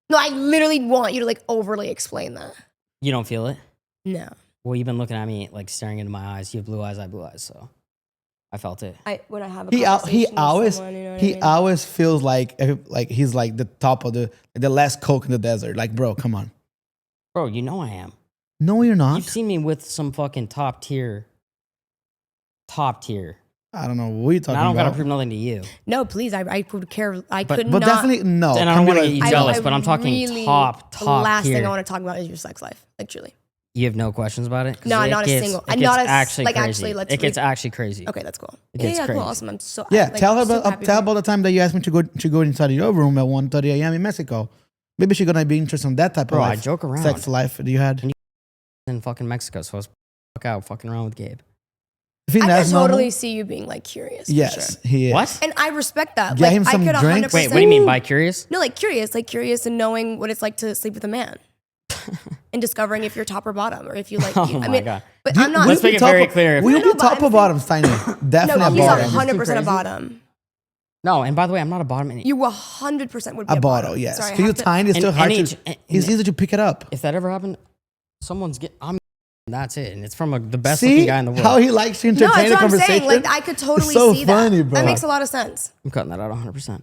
S3: No, I literally want you to like overly explain that.
S2: You don't feel it?
S3: No.
S2: Well, you've been looking at me like staring into my eyes. You have blue eyes, I have blue eyes, so I felt it.
S3: When I have a
S4: He
S3: conversation
S4: always
S3: with someone, you know what I mean?
S4: always feels like he's like the top of the last Coke in the desert. Like, bro, come on.
S2: Bro, you know I am.
S4: No, you're not.
S2: You've seen me with some fucking top tier.
S4: I don't know what you're talking
S2: And I don't gotta
S4: about.
S2: prove nothing to you.
S3: No, please, I could care. I
S2: But-
S3: could
S4: But
S3: not.
S4: definitely no.
S2: And I don't want to
S4: Camilla,
S2: get you jealous, but I'm talking
S3: really-
S2: top
S3: The last
S2: tier.
S3: thing I want to talk about is your sex life. Like, truly.
S2: You have no questions about it? 'Cause
S3: No,
S2: it
S3: not a
S2: gets-
S3: single.
S2: It
S3: I'm
S2: gets
S3: not a-
S2: actually
S3: like,
S2: crazy.
S3: actually, let's
S2: It gets actually crazy.
S3: Okay, that's cool.
S2: It gets
S3: Yeah,
S2: crazy.
S3: cool, awesome. I'm so
S4: Yeah,
S3: like,
S4: tell her
S3: so
S4: about
S3: happy
S4: tell
S3: for
S4: about the time that you asked me to go inside your room at 1:30 a.m. in Mexico. Maybe she's gonna be interested in that type
S2: Bro,
S4: of
S2: I
S4: life.
S2: joke around.
S4: Sex life that you had.
S2: In fucking Mexico, so I was fuck out fucking around with Gabe.
S4: If he
S3: I
S4: that's
S3: can totally
S4: normal,
S3: see you being like curious. For
S4: yes,
S3: sure.
S4: he is.
S2: What?
S3: And I respect that.
S4: Get
S3: like,
S4: him some
S3: I could
S4: drinks.
S3: 100%.
S2: Wait, what do you mean by curious?
S3: No, like curious and knowing what it's like to sleep with a man, and discovering if you're top or bottom, or if you like.
S2: Oh
S3: I
S2: my
S3: mean,
S2: God.
S3: But
S4: Do you-
S3: I'm not.
S2: Let's
S4: will you
S2: make it
S4: be
S2: very
S4: top-
S2: clear.
S4: Will you
S3: No,
S4: be
S3: but
S4: top
S3: I'm
S4: or bottom, Steiny? Definitely
S3: No,
S4: a
S3: he's
S4: bottom.
S3: 100% a
S2: crazy.
S3: bottom.
S2: No, and by the way, I'm not a bottom.
S3: You 100% would be
S4: A
S3: a
S4: bottle,
S3: bottom.
S4: yes.
S3: Sorry, I
S4: Because you're
S3: have to-
S4: tiny, it's still
S2: And
S4: hard
S2: any-
S4: to.
S2: and-
S4: It's easy to pick it up.
S2: If that ever happened, I'm. That's it, and it's from the best
S4: See
S2: looking guy in the world.
S4: how he likes to
S3: No,
S4: entertain
S3: that's
S4: the
S3: what I'm
S4: conversation.
S3: saying. Like I could totally
S4: so
S3: see
S4: funny,
S3: that.
S4: bro.
S3: That makes a lot of sense.
S2: I'm cutting that out 100%.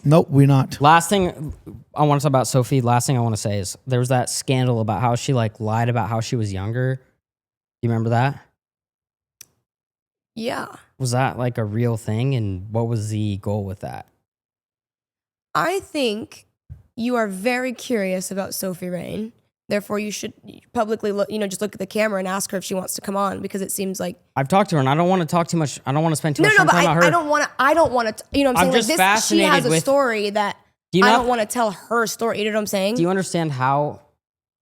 S4: Nope, we're not.
S2: Last thing I want to talk about Sophie. Last thing I want to say is there was that scandal about how she like lied about how she was younger. You remember that?
S3: Yeah.
S2: Was that like a real thing? And what was the goal with that?
S3: I think you are very curious about Sophie Rain. Therefore, you should publicly look, just look at the camera and ask her if she wants to come on, because it seems like
S2: I've talked to her, and I don't want to talk too much. I don't want to spend too much
S3: no,
S2: time
S3: but
S2: talking about her.
S3: I don't want to. You know what I'm
S2: I'm
S3: saying?
S2: just
S3: Like this, she has
S2: fascinated
S3: a
S2: with-
S3: story that
S2: Do you
S3: I
S2: not-
S3: don't want to tell her story. You know what I'm saying?
S2: Do you understand how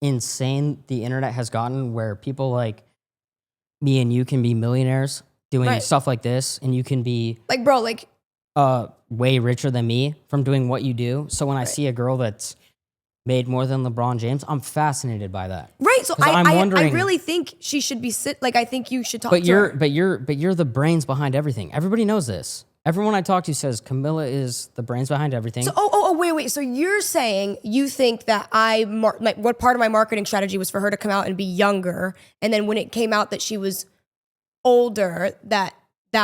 S2: insane the internet has gotten, where people like me and you can be millionaires doing
S3: Right.
S2: stuff like this, and you can be
S3: Like, bro, like
S2: way richer than me from doing what you do. So when I see a girl that's made more than LeBron James, I'm fascinated by that.
S3: right. So
S2: 'Cause I'm
S3: I
S2: wondering-
S3: really think she should be Like, I think you should talk
S2: But
S3: to her.
S2: you're the brains behind everything. Everybody knows this. Everyone I talk to says Camilla is the brains behind everything.
S3: So, wait. So you're saying you think that what part of my marketing strategy was for her to come out and be younger, and then when it came out that she was older, that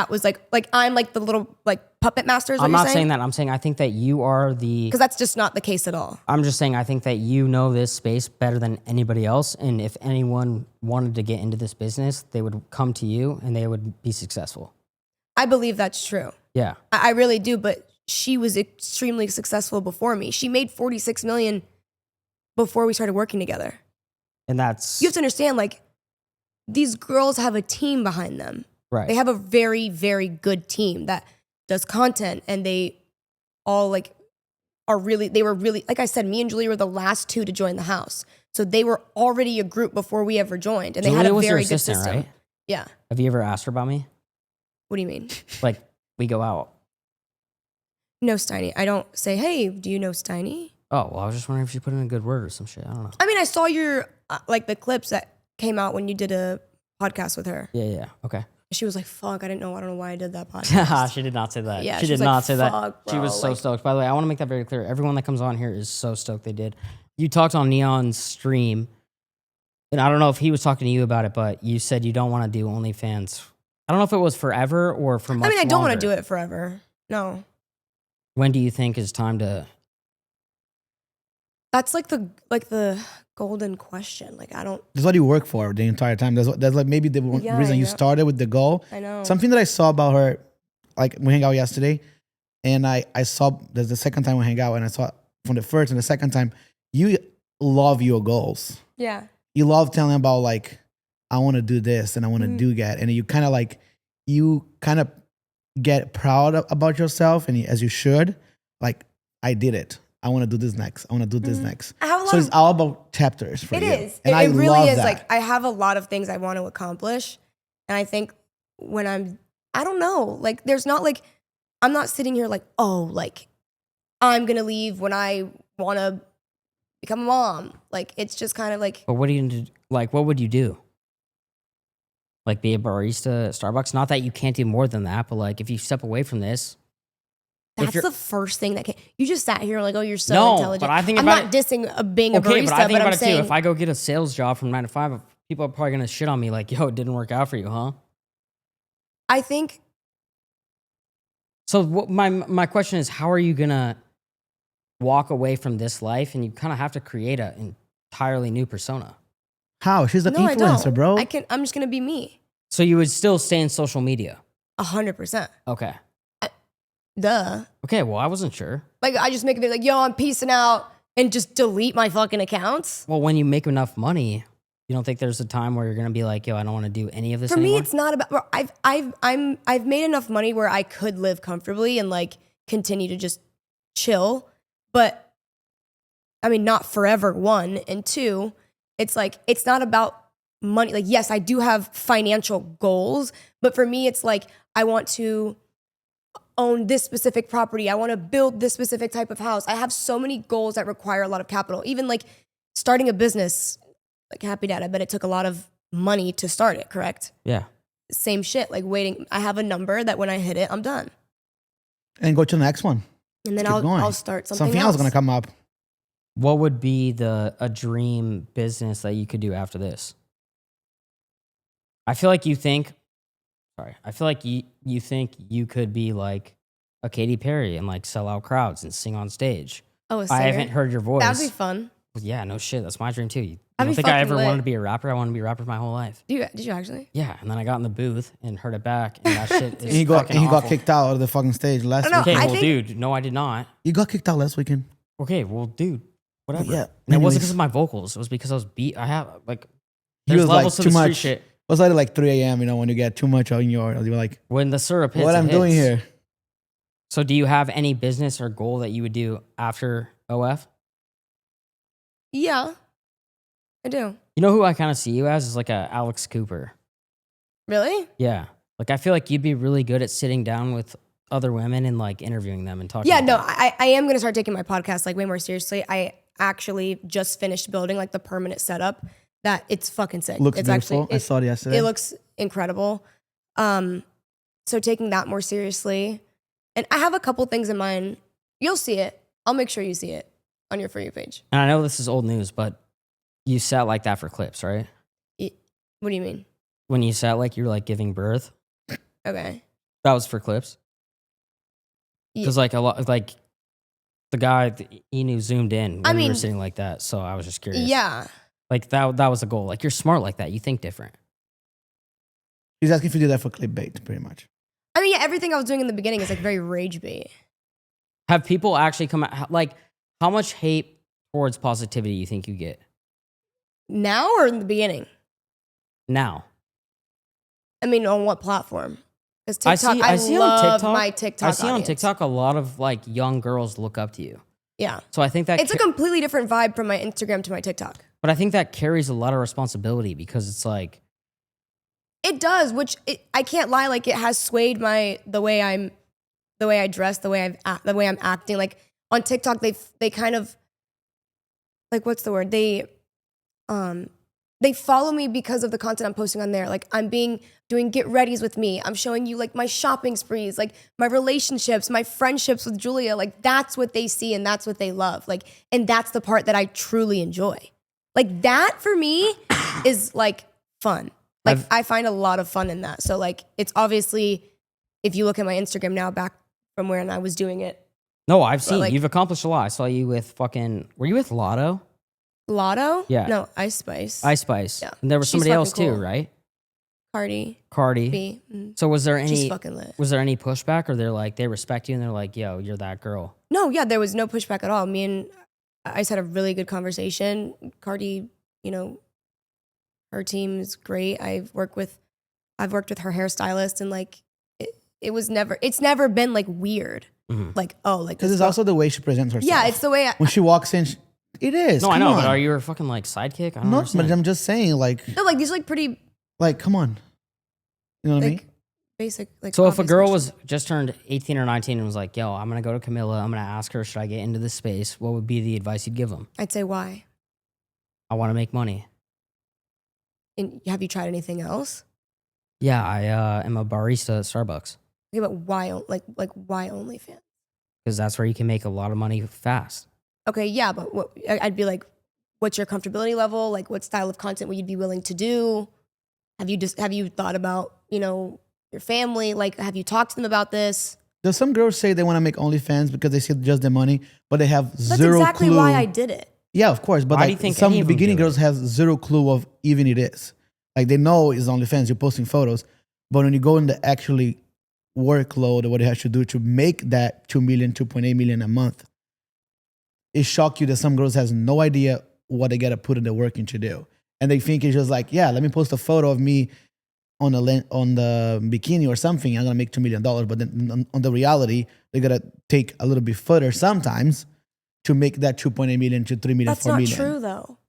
S3: was like I'm like the little like puppet master. Is what
S2: I'm
S3: you're
S2: not saying that. I'm saying I think that you are the.
S3: because that's just not the case at all.
S2: I'm just saying I think that you know this space better than anybody else, and if anyone wanted to get into this business, they would come to you and they would be successful.
S3: I believe that's true.
S2: Yeah.
S3: I really do. But she was extremely successful before me. She made $46 million before we started working together.
S2: And that's
S3: You have to understand, like, these girls have a team behind them.
S2: right.
S3: They have a very, very good team that does content, and they all like they were really, like I said, me and Julie were the last two to join the house. So they were already a group before we ever joined, and they had
S2: Julia
S3: a
S2: was your
S3: very good
S2: assistant,
S3: system.
S2: right?
S3: Yeah.
S2: Have you ever asked her about me?
S3: What do you mean?
S2: Like, we go out.
S3: No, Steiny. I don't say, hey, do you know Steiny?
S2: Oh, well, I was just wondering if she put in a good word or some shit. I don't know.
S3: I mean, I saw your, like the clips that came out when you did a podcast with her.
S2: Yeah. Okay.
S3: She was like, fuck, I don't know why I did that podcast.
S2: She did not say that.
S3: Yeah,
S2: she
S3: she
S2: did
S3: was
S2: not
S3: like,
S2: say that.
S3: "Fuck,
S2: She was
S3: bro,"
S2: so
S3: like-
S2: stoked. By the way, I want to make that very clear. Everyone that comes on here is so stoked they did. You talked on Neon's stream, and I don't know if he was talking to you about it, but you said you don't want to do OnlyFans. I don't know if it was forever or for much
S3: I mean, I don't want to
S2: longer.
S3: do it forever. No.
S2: When do you think is time to?
S3: That's like the golden question. Like, I don't,
S4: That's what you work for the entire time. That's like maybe the
S3: Yeah,
S4: reason
S3: I
S4: you
S3: know.
S4: started with the goal.
S3: I know.
S4: Something that I saw about her, like we hang out yesterday, and I saw that's the second time we hang out, and I saw from the first and the second time, you love your goals.
S3: Yeah.
S4: You love telling about like, I want to do this and I want to do that. And you kind of get proud about yourself, and as you should, like, I did it. I want to do this next. I want to do this next. So it's all about chapters for you.
S3: It is.
S4: And
S3: it
S4: I
S3: really
S4: love
S3: is.
S4: that.
S3: Like, I have a lot of things I want to accomplish. And I think when I don't know, like, there's not like, I'm not sitting here like, oh, like, I'm going to leave when I want to become a mom. Like, it's just kind of like.
S2: But what do you do? Like, what would you do? Like, be a barista at Starbucks? Not that you can't do more than that, but like, if you step away from this.
S3: That's the first thing that can. You just sat here like, oh, you're so
S2: No,
S3: intelligent.
S2: but I think
S3: I'm
S2: about
S3: not dissing being a
S2: Okay,
S3: barista,
S2: but I think
S3: I'm
S2: about it
S3: saying.
S2: too. If I go get a sales job from 9 to 5, people are probably gonna shit on me like, yo, it didn't work out for you, huh?
S3: I think.
S2: So my question is, how are you gonna walk away from this life, and you kind of have to create an entirely new persona?
S4: How? She's an
S3: No, I
S4: influencer,
S3: don't.
S4: bro.
S3: I'm just gonna be me.
S2: So you would still stay in social media?
S3: 100%.
S2: Okay.
S3: Duh.
S2: Okay, well, I wasn't sure.
S3: Like, I just make a bit like, yo, I'm peacing out and just delete my fucking accounts.
S2: Well, when you make enough money, you don't think there's a time where you're gonna be like, yo, I don't want to do any of this
S3: For
S2: anymore?
S3: me, it's not about. Bro, I've made enough money where I could live comfortably and like continue to just chill, but I mean, not forever. One and two, it's like it's not about money. Like, yes, I do have financial goals, but for me, it's like I want to own this specific property. I want to build this specific type of house. I have so many goals that require a lot of capital. Even like starting a business, like Happy Dad, I bet it took a lot of money to start it, correct?
S2: Yeah.
S3: Same shit, like waiting. I have a number that when I hit it, I'm done.
S4: And go to the next one.
S3: And then
S4: Keep going.
S3: I'll start something
S4: Something else is going to come up.
S2: What would be a dream business that you could do after this? I feel like you think you could be like a Katy Perry and like sell out crowds and sing on stage.
S3: Oh, a
S2: I
S3: singer?
S2: haven't heard your voice.
S3: That'd be fun.
S2: Yeah, no shit. That's my dream too. You
S3: That'd
S2: don't
S3: be
S2: think I
S3: fucking
S2: ever
S3: lit.
S2: wanted to be a rapper? I wanted to be a rapper my whole life.
S3: Did you actually?
S2: Yeah, and then I got in the booth and heard it back, and that shit is
S4: And he got
S2: awful.
S4: kicked out of the fucking stage last
S3: I don't know.
S4: weekend.
S2: Okay,
S3: I
S2: well,
S3: think-
S2: dude, no, I did not.
S4: You got kicked out last weekend.
S2: Okay, well, dude, whatever.
S4: Yeah.
S2: And it wasn't
S4: Anyways.
S2: because of my vocals. It was because I was beat. I have like
S4: He
S2: there's
S4: was like
S2: levels to
S4: too
S2: the street
S4: much.
S2: shit.
S4: It was like 3 a.m., when you get too much on your, you're like,
S2: When the syrup hits,
S4: what
S2: it
S4: I'm doing
S2: hits.
S4: here?
S2: So, do you have any business or goal that you would do after OF?
S3: Yeah, I do.
S2: You know who I kind of see you as is like a Alex Cooper.
S3: Really?
S2: Yeah, like I feel like you'd be really good at sitting down with other women and like interviewing them and talking.
S3: Yeah,
S2: about
S3: no, I am going to start taking my podcast like way more seriously. I actually just finished building like the permanent setup that it's fucking sick.
S4: Looks
S3: it's
S4: beautiful.
S3: actually,
S4: I saw it yesterday.
S3: It looks incredible. So taking that more seriously. And I have a couple things in mind. You'll see it. I'll make sure you see it on your For You page.
S2: And I know this is old news, but you sat like that for clips, right?
S3: What do you mean?
S2: When you sat like you're like giving birth,
S3: Okay.
S2: that was for clips.
S3: Yeah.
S2: Because like a lot, like the guy, he knew zoomed in when you were
S3: mean-
S2: sitting like that. So I was just curious.
S3: Yeah.
S2: Like that was a goal. Like you're smart like that. You think different.
S4: He's asking if you do that for clickbait, pretty much.
S3: I mean, yeah, everything I was doing in the beginning is like very rage bait.
S2: Have people actually come out? Like, how much hate towards positivity you think you get
S3: Now or in the beginning?
S2: now?
S3: I mean, on what platform? Because
S2: I
S3: TikTok,
S2: see-
S3: I,
S2: I see on
S3: love
S2: TikTok-
S3: my TikTok
S2: I see on
S3: audience.
S2: TikTok a lot of like young girls look up to you.
S3: Yeah.
S2: So I think that,
S3: It's a completely different vibe from my Instagram to my TikTok.
S2: but I think that carries a lot of responsibility because it's like,
S3: It does, which I can't lie. Like, it has swayed the way I dress, the way I'm acting. Like on TikTok, they kind of like, what's the word? They follow me because of the content I'm posting on there. Like I'm doing get readies with me. I'm showing you like my shopping sprees, like my relationships, my friendships with Julia. Like that's what they see and that's what they love. Like, and that's the part that I truly enjoy. Like that for me is like fun. Like I find a lot of fun in that. So like it's obviously, if you look at my Instagram now back from when I was doing it.
S2: no, I've seen
S3: like-
S2: you've accomplished a lot. I saw you with were you with Lotto?
S3: Lotto?
S2: Yeah.
S3: No, Ice Spice.
S2: Ice Spice.
S3: Yeah.
S2: And there was
S3: She's
S2: somebody else
S3: fucking
S2: too,
S3: cool.
S2: right?
S3: Cardi.
S2: Cardi.
S3: B.
S2: So was there
S3: She's
S2: any
S3: fucking lit.
S2: was there any pushback, or they're like they respect you and they're like, yo, you're that girl?
S3: No, yeah, there was no pushback at all. Me and I just had a really good conversation. Cardi, you know, her team is great. I've worked with her hairstylist, and like it's never been like weird. Like, oh, like
S4: Because it's also the way she presents herself.
S3: yeah, it's the way
S4: when she walks in. It is.
S2: No,
S4: come
S2: I know,
S4: on.
S2: but are you her fucking like sidekick? I don't
S4: No,
S2: understand.
S4: but I'm just saying, like,
S3: no, like these are like pretty
S4: come on. You know what I mean?
S3: like basic like.
S2: So if a
S3: obvious
S2: girl
S3: questions.
S2: was just turned 18 or 19 and was like, yo, I'm gonna go to Camilla, I'm gonna ask her, should I get into this space? What would be the advice you'd give them?
S3: I'd say why.
S2: I want to make money.
S3: And have you tried anything else?
S2: Yeah, I am a barista at Starbucks
S3: Okay, but why? Like why OnlyFans?
S2: because that's where you can make a lot of money fast.
S3: Okay, yeah, but I'd be like, what's your comfortability level? Like, what style of content would you be willing to do? Have you thought about, you know, your family? Like, have you talked to them about this?
S4: Does some girls say they want to make OnlyFans because they see just the money, but they have
S3: That's
S4: zero
S3: exactly
S4: clue?
S3: why I did it.
S4: Yeah, of course. But
S2: Why do you
S4: like
S2: think
S4: some
S2: any of them
S4: beginning
S2: do it?
S4: girls have zero clue of even it is. Like they know it's OnlyFans, you're posting photos, but when you go in the actually workload or what you have to do to make that 2 million, 2.8 million a month, it shocks you that some girls has no idea what they got to put in the work in to do. And they think it's just like, yeah, let me post a photo of me on the bikini or something. I'm going to make $2 million. But then on the reality, they got to take a little bit further sometimes to make that 2.8 million to 3 million,
S3: That's
S4: 4
S3: not
S4: million.
S3: true, though.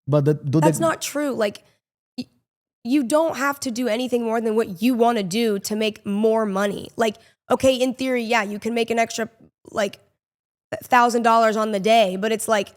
S4: But
S3: That's not true. Like, you don't have to do anything more than what you want to do to make more money. Like, okay, in theory, yeah, you can make an extra like $1,000 on the day, but it's like,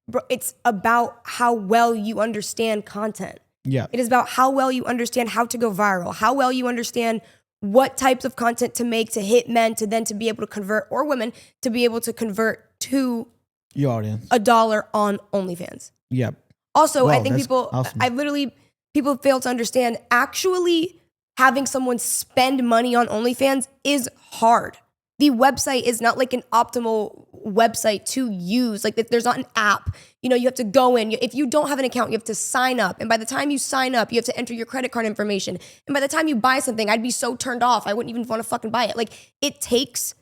S3: bro, it's about how well you understand content.
S4: Yeah.
S3: It is about how well you understand how to go viral, how well you understand what types of content to make to hit men, to then to be able to convert, or women to be able to convert to
S4: Your audience.
S3: $1 on OnlyFans.
S4: Yeah.
S3: Also,
S4: Wow,
S3: I think
S4: that's
S3: people,
S4: awesome.
S3: People fail to understand actually having someone spend money on OnlyFans is hard. The website is not like an optimal website to use. Like, there's not an app. You know, you have to go in. If you don't have an account, you have to sign up. And by the time you sign up, you have to enter your credit card information. And by the time you buy something, I'd be so turned off. I wouldn't even want to fucking buy it. Like, it takes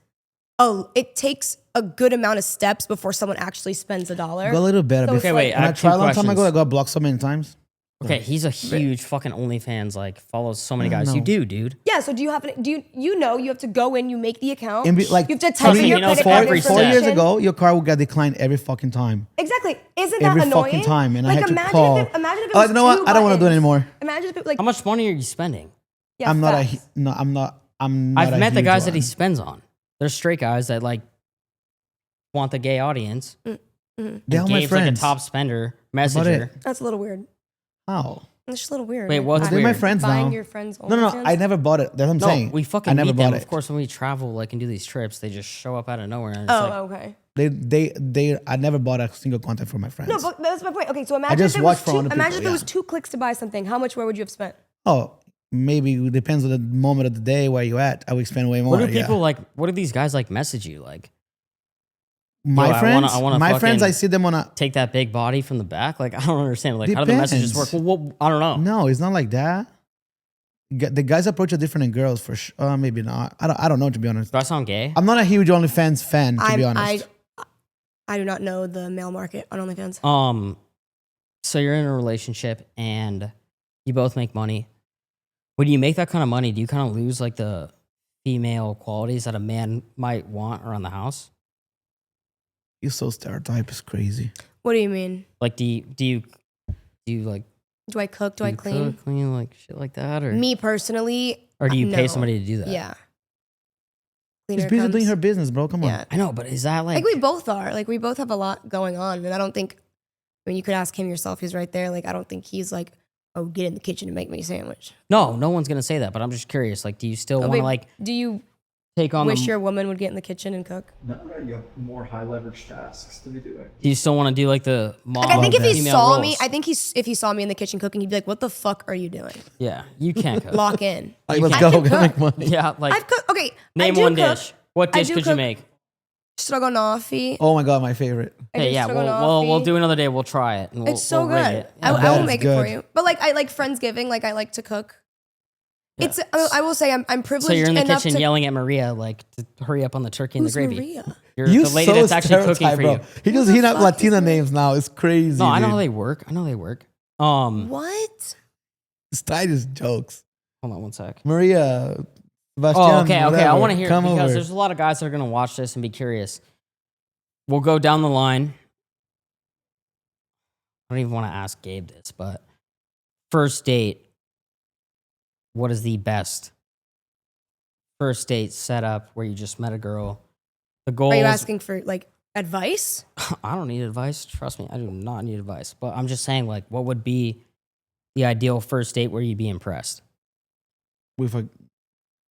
S3: a good amount of steps before someone actually spends $1.
S4: Go a little better.
S3: So it's
S2: Okay, wait.
S3: like-
S2: I
S4: When I
S2: have two
S4: tried a long time
S2: questions.
S4: ago, I got blocked so many times.
S2: Okay, he's a huge fucking OnlyFans, like follows so many guys.
S4: know.
S2: You do, dude.
S3: Yeah, so you have to go in, you make the account.
S4: And be, like,
S3: you have to
S2: I
S3: type
S2: mean,
S3: in your
S2: you know,
S3: credit
S2: for
S3: card
S2: every
S4: Four
S3: information.
S4: years ago, your car would get declined every fucking time.
S3: Exactly. Isn't that
S4: Every
S3: annoying?
S4: fucking time. And
S3: like,
S4: I had to
S3: imagine
S4: call.
S3: If it was
S4: You know what?
S3: two
S4: I don't want to do it
S3: buttons.
S4: anymore.
S3: Imagine if it like
S2: How much money are you spending?
S3: yeah,
S4: I'm not
S3: facts.
S4: I'm not
S2: I've met the
S4: huge
S2: guys that
S4: one.
S2: he spends on. They're straight guys that like want the gay audience.
S4: They're
S2: And
S4: all my
S2: Gabe's like a
S4: friends.
S2: top spender,
S4: it?
S2: messenger.
S3: That's a little weird.
S4: How?
S3: It's just a little weird.
S2: Wait, what's
S4: They're
S2: weird?
S4: my friends
S3: Buying
S4: now.
S3: your friends'
S4: No,
S3: OnlyFans?
S4: I never bought it. That's what I'm
S2: No,
S4: saying.
S2: we fucking
S4: I never
S2: meet them.
S4: bought it.
S2: Of course, when we travel, like, and do these trips, they just show up out of nowhere. And it's like,
S3: Oh, okay.
S4: I never bought a single content for my friends.
S3: No, but that's my point. Okay, so imagine
S4: just
S3: if it
S4: watch
S3: was
S4: for
S3: two,
S4: other
S3: imagine
S4: people,
S3: if it was
S4: yeah.
S3: 2 clicks to buy something. How much more would you have spent?
S4: Oh, maybe it depends on the moment of the day where you at. I would spend way more.
S2: what do
S4: yeah.
S2: people like? What do these guys like message you? Like,
S4: My
S2: Yo, I
S4: friends,
S2: wanna
S4: my friends,
S2: fucking-
S4: I see them on a.
S2: take that big body from the back? Like, I don't understand. Like, how do the messages work?
S4: Depends.
S2: Well, I don't know.
S4: No, it's not like that. The guys approach it different than girls for sure. Maybe not. I don't know, to be honest.
S2: Do I sound gay?
S4: I'm not a huge OnlyFans fan, to be honest.
S3: I do not know the male market on OnlyFans.
S2: So you're in a relationship and you both make money. When you make that kind of money, do you kind of lose like the female qualities that a man might want around the house?
S4: You're so stereotype. It's crazy.
S3: What do you mean?
S2: Like, do you like
S3: Do I cook? Do I
S2: you
S3: clean?
S2: cook, clean, like shit like that, or
S3: Me personally,
S2: or do you pay
S3: no.
S2: somebody to do that?
S3: Yeah.
S4: She's
S3: Cleaner
S4: busy doing
S3: comes-
S4: her business, bro. Come on.
S3: Yeah.
S2: I know, but is that like?
S3: Like we both are. Like we both have a lot going on, and I don't think. I mean, you could ask him yourself. He's right there. Like I don't think he's like, oh, get in the kitchen and make me a sandwich.
S2: No one's gonna say that. But I'm just curious. Like, do you still want to
S3: babe,
S2: like
S3: do you
S2: take on?
S3: wish your woman would get in the kitchen and cook?
S5: No, you have more high leverage tasks to be doing.
S2: Do you still want to do like the mom?
S3: Like, I think if he
S2: female
S3: saw
S2: roles?
S3: me, if he saw me in the kitchen cooking, he'd be like, "What the fuck are you doing?
S2: Yeah, you can't cook.
S3: Lock in."
S4: Like, let's
S3: I
S4: go.
S3: can
S4: We're gonna
S3: cook.
S4: make money.
S2: Yeah, like
S3: I've cooked. Okay, I
S2: name
S3: do
S2: one
S3: cook.
S2: dish. What
S3: I
S2: dish
S3: do
S2: could you
S3: cook.
S2: make?
S3: Stroganoff.
S4: Oh my god, my favorite.
S3: I do
S2: Hey, yeah, we'll
S3: stroganoff.
S2: do another day. We'll try it. And
S3: It's so
S2: we'll rate
S3: good.
S2: it.
S3: I
S4: bet
S3: will
S4: it's
S3: make it for
S4: good.
S3: you. But like I like Friendsgiving. Like I like to cook. It's. I will say I'm privileged.
S2: So you're in the
S3: enough
S2: kitchen
S3: to,
S2: yelling at Maria, like, to hurry up on the turkey and the
S3: Who's
S2: gravy.
S3: Maria?
S2: You're the lady that's actually cooking for you.
S4: He just heat up Latina names now. It's crazy.
S2: No, I know
S4: dude.
S2: how they work.
S3: What?
S4: Steiny is jokes.
S2: Hold on one sec.
S4: Maria, Sebastian,
S2: Oh, okay. I
S4: whatever.
S2: want to hear
S4: Come
S2: because
S4: over.
S2: there's a lot of guys that are going to watch this and be curious. We'll go down the line. I don't even want to ask Gabe this, but first date, what is the best first date setup where you just met a girl? The goal.
S3: Are you asking for like advice?
S2: I don't need advice. Trust me, I do not need advice. But I'm just saying, like, what would be the ideal first date where you'd be impressed?
S4: With a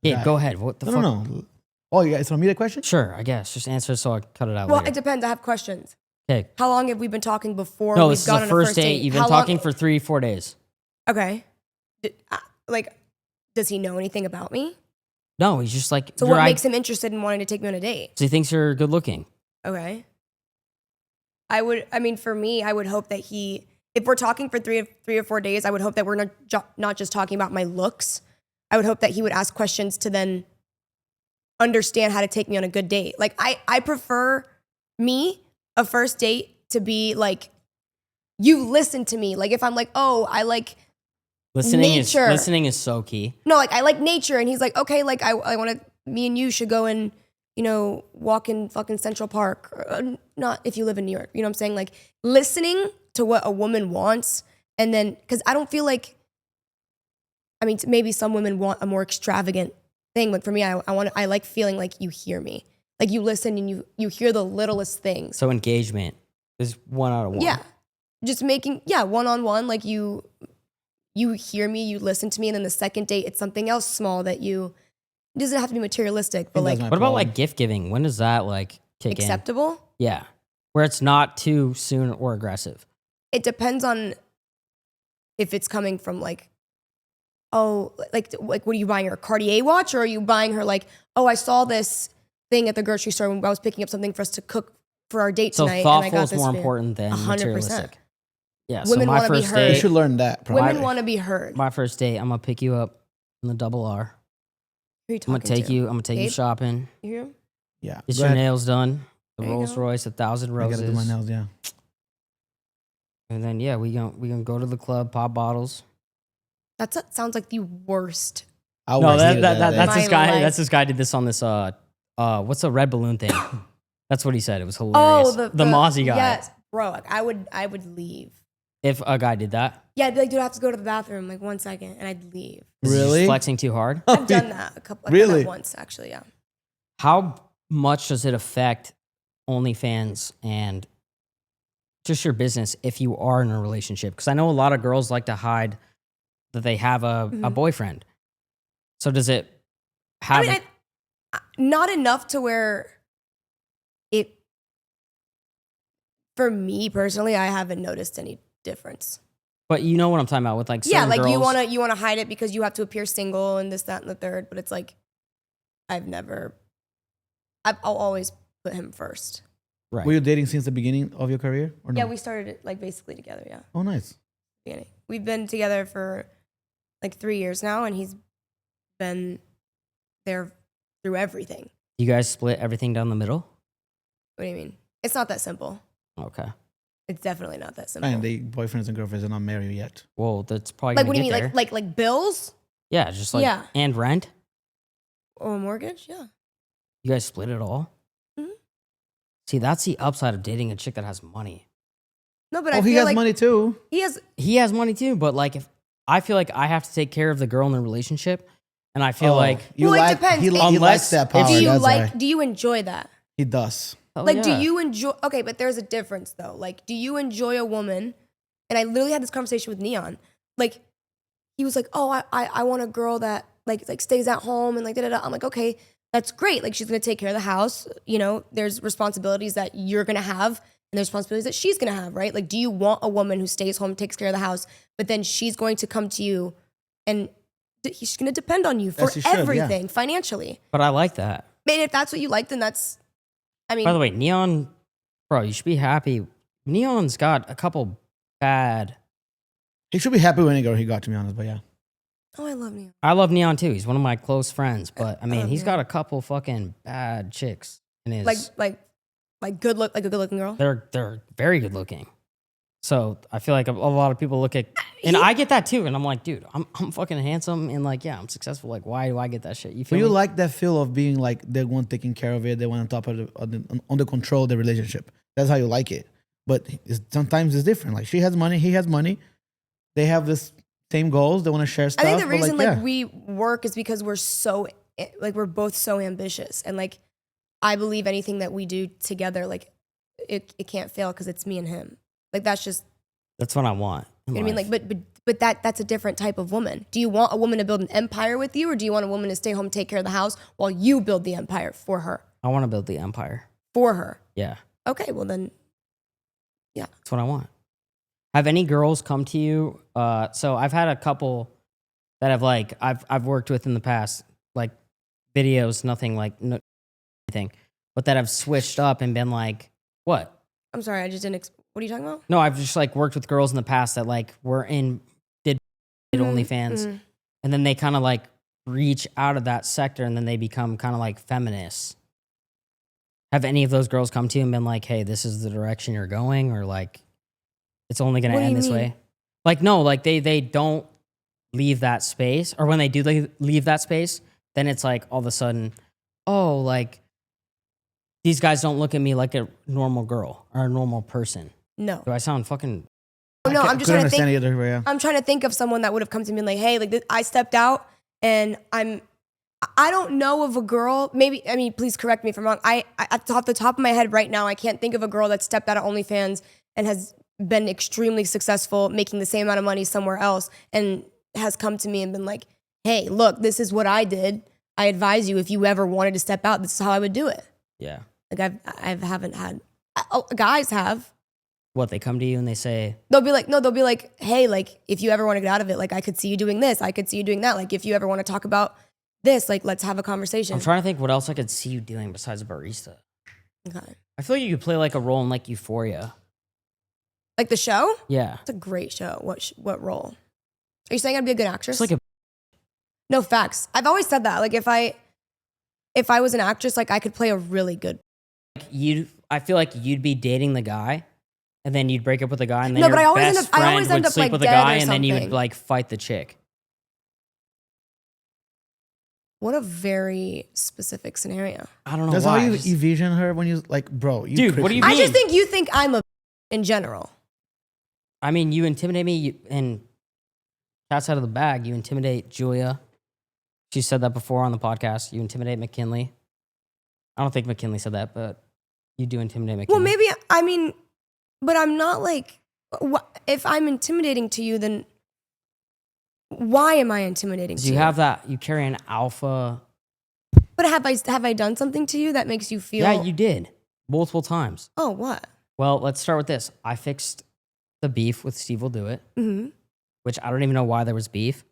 S2: Gabe,
S4: guy.
S2: go ahead. What the fuck?
S4: No. Oh, you guys want me the question?
S2: Sure, I guess. Just answer so I cut it out
S3: Well,
S2: later.
S3: it depends. I have questions.
S2: Okay.
S3: How long have we been talking before?
S2: No,
S3: we've
S2: this is
S3: gone
S2: a
S3: on
S2: first date. You've been
S3: How
S2: talking
S3: long-
S2: for 3-4 days.
S3: Okay. Like, does he know anything about me?
S2: No, he's just like.
S3: So what makes him interested in wanting to take me on a date?
S2: So he thinks you're good looking.
S3: Okay. I mean, for me, I would hope that if we're talking for three or 4 days, I would hope that we're not just talking about my looks. I would hope that he would ask questions to then understand how to take me on a good date. Like, I prefer a first date to be like, you listen to me. Like, if I'm like, oh, I like nature.
S2: Listening is so key.
S3: No, like, I like nature. And he's like, okay, like, I want to, me and you should go and, walk in fucking Central Park. Or, not if you live in New York. You know what I'm saying? Like, listening to what a woman wants. And then, because I don't feel like, I mean, maybe some women want a more extravagant thing. But for me, I like feeling like you hear me. Like, you listen and you hear the littlest things.
S2: So engagement is 1 out of 1.
S3: Yeah. Just making, one-on-one. Like, you hear me, you listen to me. And then the second date, it's something else small that it doesn't have to be materialistic, but like
S2: What about like gift giving? When does that like kick
S3: acceptable?
S2: in? Yeah. Where it's not too soon or aggressive.
S3: It depends on if it's coming from like, oh, like what are you buying her, a Cartier watch? Or are you buying her like, oh, I saw this thing at the grocery store when I was picking up something for us to cook for our date
S2: So
S3: tonight.
S2: thoughtful is
S3: this
S2: more
S3: for you."
S2: important than
S3: 100%.
S2: materialistic. Yeah.
S3: Women
S2: so my
S3: wanna be
S2: first
S3: heard.
S4: You
S2: date,
S4: should learn that. Probably.
S3: Women want to be heard.
S2: my first date, I'm gonna pick you up in the double R.
S3: Who are you
S2: I'm gonna
S3: talking
S2: take
S3: to?
S2: you. I'm gonna take you
S3: Gabe?
S2: shopping.
S3: You hear him?
S4: Yeah.
S2: Get
S4: Go
S2: your
S4: ahead.
S2: nails done. The
S3: There you
S2: Rolls
S3: go.
S2: Royce, 1,000
S4: I
S2: roses.
S4: gotta do my nails. Yeah.
S2: And then yeah, we gonna go to the club, pop bottles.
S3: That sounds like the worst.
S4: I
S2: No,
S4: always hated
S2: that's
S3: My
S2: this guy.
S3: life.
S2: That's this guy did this on this what's a red balloon thing? That's what he said. It was hilarious.
S3: Oh,
S2: the Mozzie guy.
S3: Yes, bro. Like, I would leave.
S2: If a guy did that,
S3: Yeah, I'd be like, dude, I have to go to the bathroom. Like, 1 second, and I'd leave.
S2: is he just
S4: Really?
S2: flexing too hard?
S3: I've done that I've done
S4: Really?
S3: that once, actually. Yeah.
S2: How much does it affect OnlyFans and just your business if you are in a relationship? Because I know a lot of girls like to hide that they have a boyfriend. So does it have?
S3: I mean, not enough to where it. For me personally, I haven't noticed any difference.
S2: but you know what I'm talking about with like
S3: Yeah,
S2: certain
S3: like
S2: girls.
S3: you wanna hide it because you have to appear single and this, that, and the third. But it's like, I'll always put him first.
S2: Right.
S4: Were you dating since the beginning of your career, or no?
S3: Yeah, we started it like basically together. Yeah,
S4: Oh, nice.
S3: beginning. We've been together for like 3 years now, and he's been there through everything.
S2: You guys split everything down the middle?
S3: What do you mean? It's not that simple.
S2: Okay.
S3: It's definitely not that simple.
S4: And the boyfriends and girlfriends are not married yet.
S2: Well, that's probably
S3: Like,
S2: gonna
S3: what do you
S2: get
S3: mean?
S2: there.
S3: Like bills
S2: yeah, just like
S3: Yeah.
S2: and rent.
S3: or a mortgage? Yeah.
S2: You guys split it all.
S3: Mhm.
S2: See, that's the upside of dating a chick that has money.
S3: No, but
S4: Oh,
S3: I
S4: he
S3: feel
S4: has
S3: like
S4: money too.
S3: he has.
S2: He has money too, but like if I feel like I have to take care of the girl in the relationship, and I feel like
S4: you
S3: Well, it
S4: like,
S3: depends.
S4: He,
S3: If-
S4: he likes
S2: Unless-
S4: that
S2: if
S4: power.
S3: Do you
S4: that's
S3: like?
S4: why.
S3: Do you enjoy that?
S4: He does.
S2: oh,
S3: Like,
S2: yeah.
S3: do you enjoy? Okay, but there's a difference though. Like, do you enjoy a woman? And I literally had this conversation with Neon. Like, he was like, "Oh, I want a girl that like stays at home and like da da da." I'm like, okay, that's great. Like, she's gonna take care of the house. You know, there's responsibilities that you're gonna have, and there's responsibilities that she's gonna have, right? Like, do you want a woman who stays home, takes care of the house, but then she's going to come to you and she's gonna depend on you for
S4: As she should, yeah.
S3: everything financially?
S2: But I like that.
S3: And if that's what you like, then that's. I mean,
S2: By the way, Neon, bro, you should be happy. Neon's got a couple bad.
S4: He should be happy with any girl he got, to be honest. But yeah,
S3: Oh, I love Neon.
S2: I love Neon too. He's one of my close friends, but I mean,
S3: love
S2: he's
S3: Neon.
S2: got a couple fucking bad chicks in his.
S3: Like a good looking girl.
S2: They're very good looking. So I feel like a lot of people look at, and I get that too. And I'm like, dude, I'm fucking handsome and like, yeah, I'm successful. Like, why do I get that shit? You
S4: Do
S2: feel
S4: you
S2: me?
S4: like that feel of being like the one taking care of it, the one on top of on the control of the relationship? That's how you like it. But sometimes it's different. Like she has money, he has money. They have this same goals. They want to share stuff.
S3: I think the
S4: but
S3: reason
S4: yeah.
S3: we work is because we're both so ambitious, and like I believe anything that we do together, like it can't fail because it's me and him. Like that's
S2: what I want.
S3: you know what I mean. Like, but that's a different type of woman. Do you want a woman to build an empire with you, or do you want a woman to stay home, take care of the house while you build the empire for her?
S2: I want to build the empire.
S3: For her.
S2: Yeah.
S3: Okay, well then, yeah.
S2: That's what I want. Have any girls come to you? So I've had a couple that have like I've worked with in the past, like videos, nothing like no, anything, but that have switched up and been like, what?
S3: I'm sorry, I just didn't. What are you talking about?
S2: No, I've just like worked with girls in the past that like did OnlyFans, and then they kind of like reach out of that sector, and then they become kind of like feminists. Have any of those girls come to you and been like, hey, this is the direction you're going, or like it's only going to
S3: What do
S2: end
S3: you
S2: this
S3: mean?
S2: way? Like, no, like they don't leave that space, or when they do leave that space, then it's like all of a sudden, oh, like these guys don't look at me like a normal girl or a normal person.
S3: No.
S2: Do I sound fucking?
S3: Oh, no, I'm just
S4: couldn't
S3: trying to think.
S4: understand either way. Yeah.
S3: I'm trying to think of someone that would have come to me like, hey, like I stepped out and I don't know of a girl, maybe, I mean, please correct me if I'm wrong. I off the top of my head right now, I can't think of a girl that stepped out of OnlyFans and has been extremely successful, making the same amount of money somewhere else, and has come to me and been like, hey, look, this is what I did. I advise you, if you ever wanted to step out, this is how I would do it.
S2: Yeah.
S3: Like I haven't had, guys have.
S2: What, they come to you and they say,
S3: They'll be like, hey, like if you ever want to get out of it, like I could see you doing this, I could see you doing that. Like if you ever want to talk about this, like let's have a conversation.
S2: I'm trying to think what else I could see you doing besides a barista.
S3: Okay.
S2: I feel like you could play like a role in like Euphoria.
S3: Like the show?
S2: Yeah.
S3: It's a great show. What role? Are you saying I'd be a good actress?
S2: It's like
S3: No, facts. I've always said that. Like if I was an actress, like I could play a really good.
S2: I feel like you'd be dating the guy, and then you'd break up with the guy, and then
S3: No,
S2: your
S3: but I always
S2: best
S3: end up- I
S2: friend
S3: always
S2: would
S3: end up,
S2: sleep
S3: like,
S2: with the
S3: dead
S2: guy,
S3: or
S2: and then you would
S3: something.
S2: like fight the chick.
S3: What a very specific scenario.
S2: I don't know
S4: That's
S2: why.
S4: how
S2: I
S4: you
S2: just-
S4: envision her when you like, bro.
S2: Dude, what do you
S3: I
S2: mean?
S3: just think you think I'm a in general.
S2: I mean, you intimidate me, and cat's out of the bag. You intimidate Julia. She said that before on the podcast. You intimidate McKinley. I don't think McKinley said that, but you do intimidate McKinley.
S3: Well, maybe, I mean, but I'm not like, if I'm intimidating to you, then why am I intimidating to you?
S2: You have that. You carry an alpha.
S3: But have I done something to you that makes you feel?
S2: Yeah, you did multiple times.
S3: Oh, what?
S2: Well, let's start with this. I fixed the beef with Steve Will Do It,
S3: Mm-hmm.
S2: which I don't even know why there was beef,